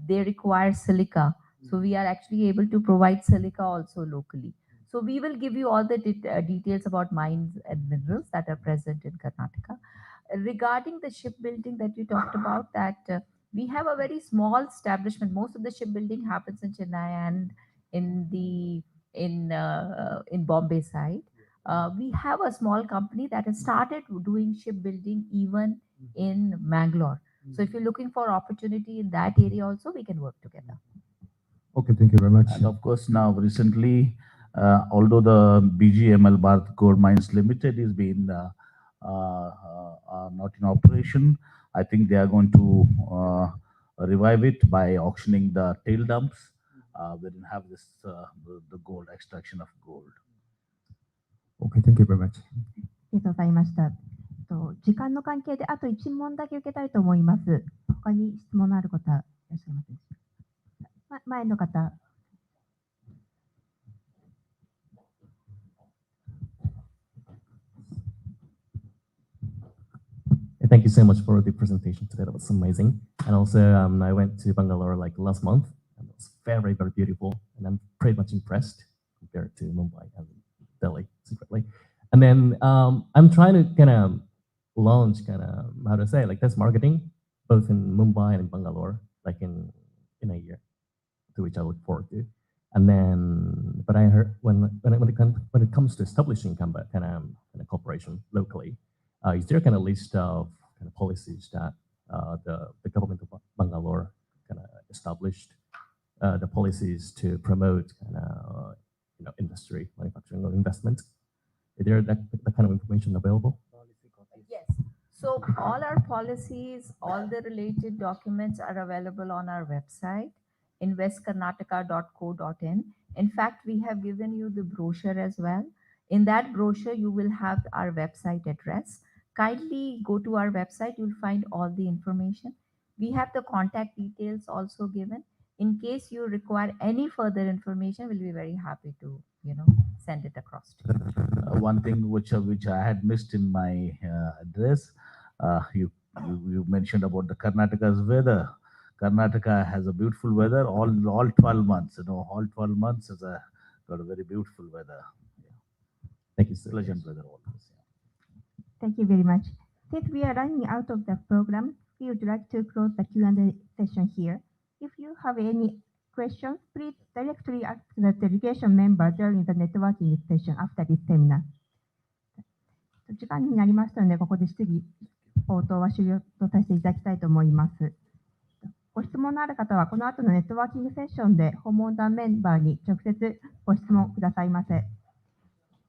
they require silica. So we are actually able to provide silica also locally. So we will give you all the details about mines and minerals that are present in Karnataka. Regarding the shipbuilding that you talked about, that we have a very small establishment. Most of the shipbuilding happens in Chennai and in the in Bombay side. We have a small company that has started doing shipbuilding even in Mangalore. So if you're looking for opportunity in that area also, we can work together. Okay, thank you very much. And of course, now recently, although the BGML Bharat Gold Mines Limited is being not in operation, I think they are going to revive it by auctioning the tail dumps, wherein have this the gold extraction of gold. Okay, thank you very much. ありがとうございました。時間の関係であと1問だけ受けたいと思います。他に質問のある方いらっしゃいますでしょうか。前の方。Thank you so much for the presentation today. That was amazing. And also, I went to Bangalore like last month, and it was very, very beautiful. And I'm pretty much impressed compared to Mumbai and Delhi secretly. And then I'm trying to kind of launch how to say, like test marketing, both in Mumbai and in Bangalore, like in a year, to which I look forward to. And then, but I heard when it comes to establishing kind of corporation locally, is there kind of list of kind of policies that the government of Bangalore kind of established the policies to promote kind of industry, manufacturing, or investment? Is there that kind of information available? Yes. So all our policies, all the related documents are available on our website, investkarnataka.co.in. In fact, we have given you the brochure as well. In that brochure, you will have our website address. Kindly go to our website, you'll find all the information. We have the contact details also given. In case you require any further information, we'll be very happy to, send it across to you. One thing which I had missed in my address, you You mentioned about the Karnataka's weather. Karnataka has a beautiful weather all 12 months. All 12 months has got a very beautiful weather. Thank you, sir. Pleasant weather always. Thank you very much. Since we are running out of the program, we would like to close the Q&A session here. If you have any questions, please directly ask the delegation member during the networking session after this seminar. 時間になりましたので、ここで質疑応答は終了とさせていただきたいと思います。ご質問のある方は、この後のネットワーキングセッションで訪問団メンバーに直接ご質問くださいませ。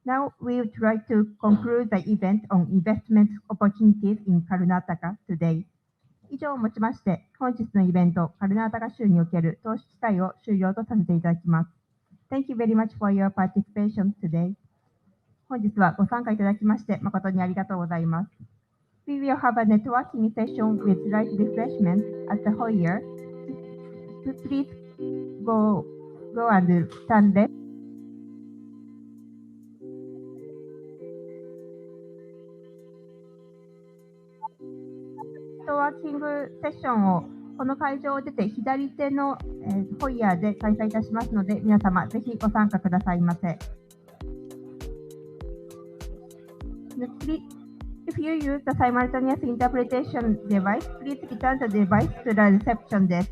Now we would like to conclude the event on investment opportunities in Karnataka today. 以上をもちまして、本日のイベント、カルナータカ州における投資機会を終了とさせていただきます。Thank you very much for your participation today. 本日はご参加いただきまして、誠にありがとうございます。We will have a networking session with light refreshment at the foyer. Please go and stand left.ネットワーキングセッションをこの会場を出て左手の、フォイヤーで開催いたしますので、皆様ぜひご参加くださいませ。If you use the simultaneous interpretation device, please return the device to the reception desk.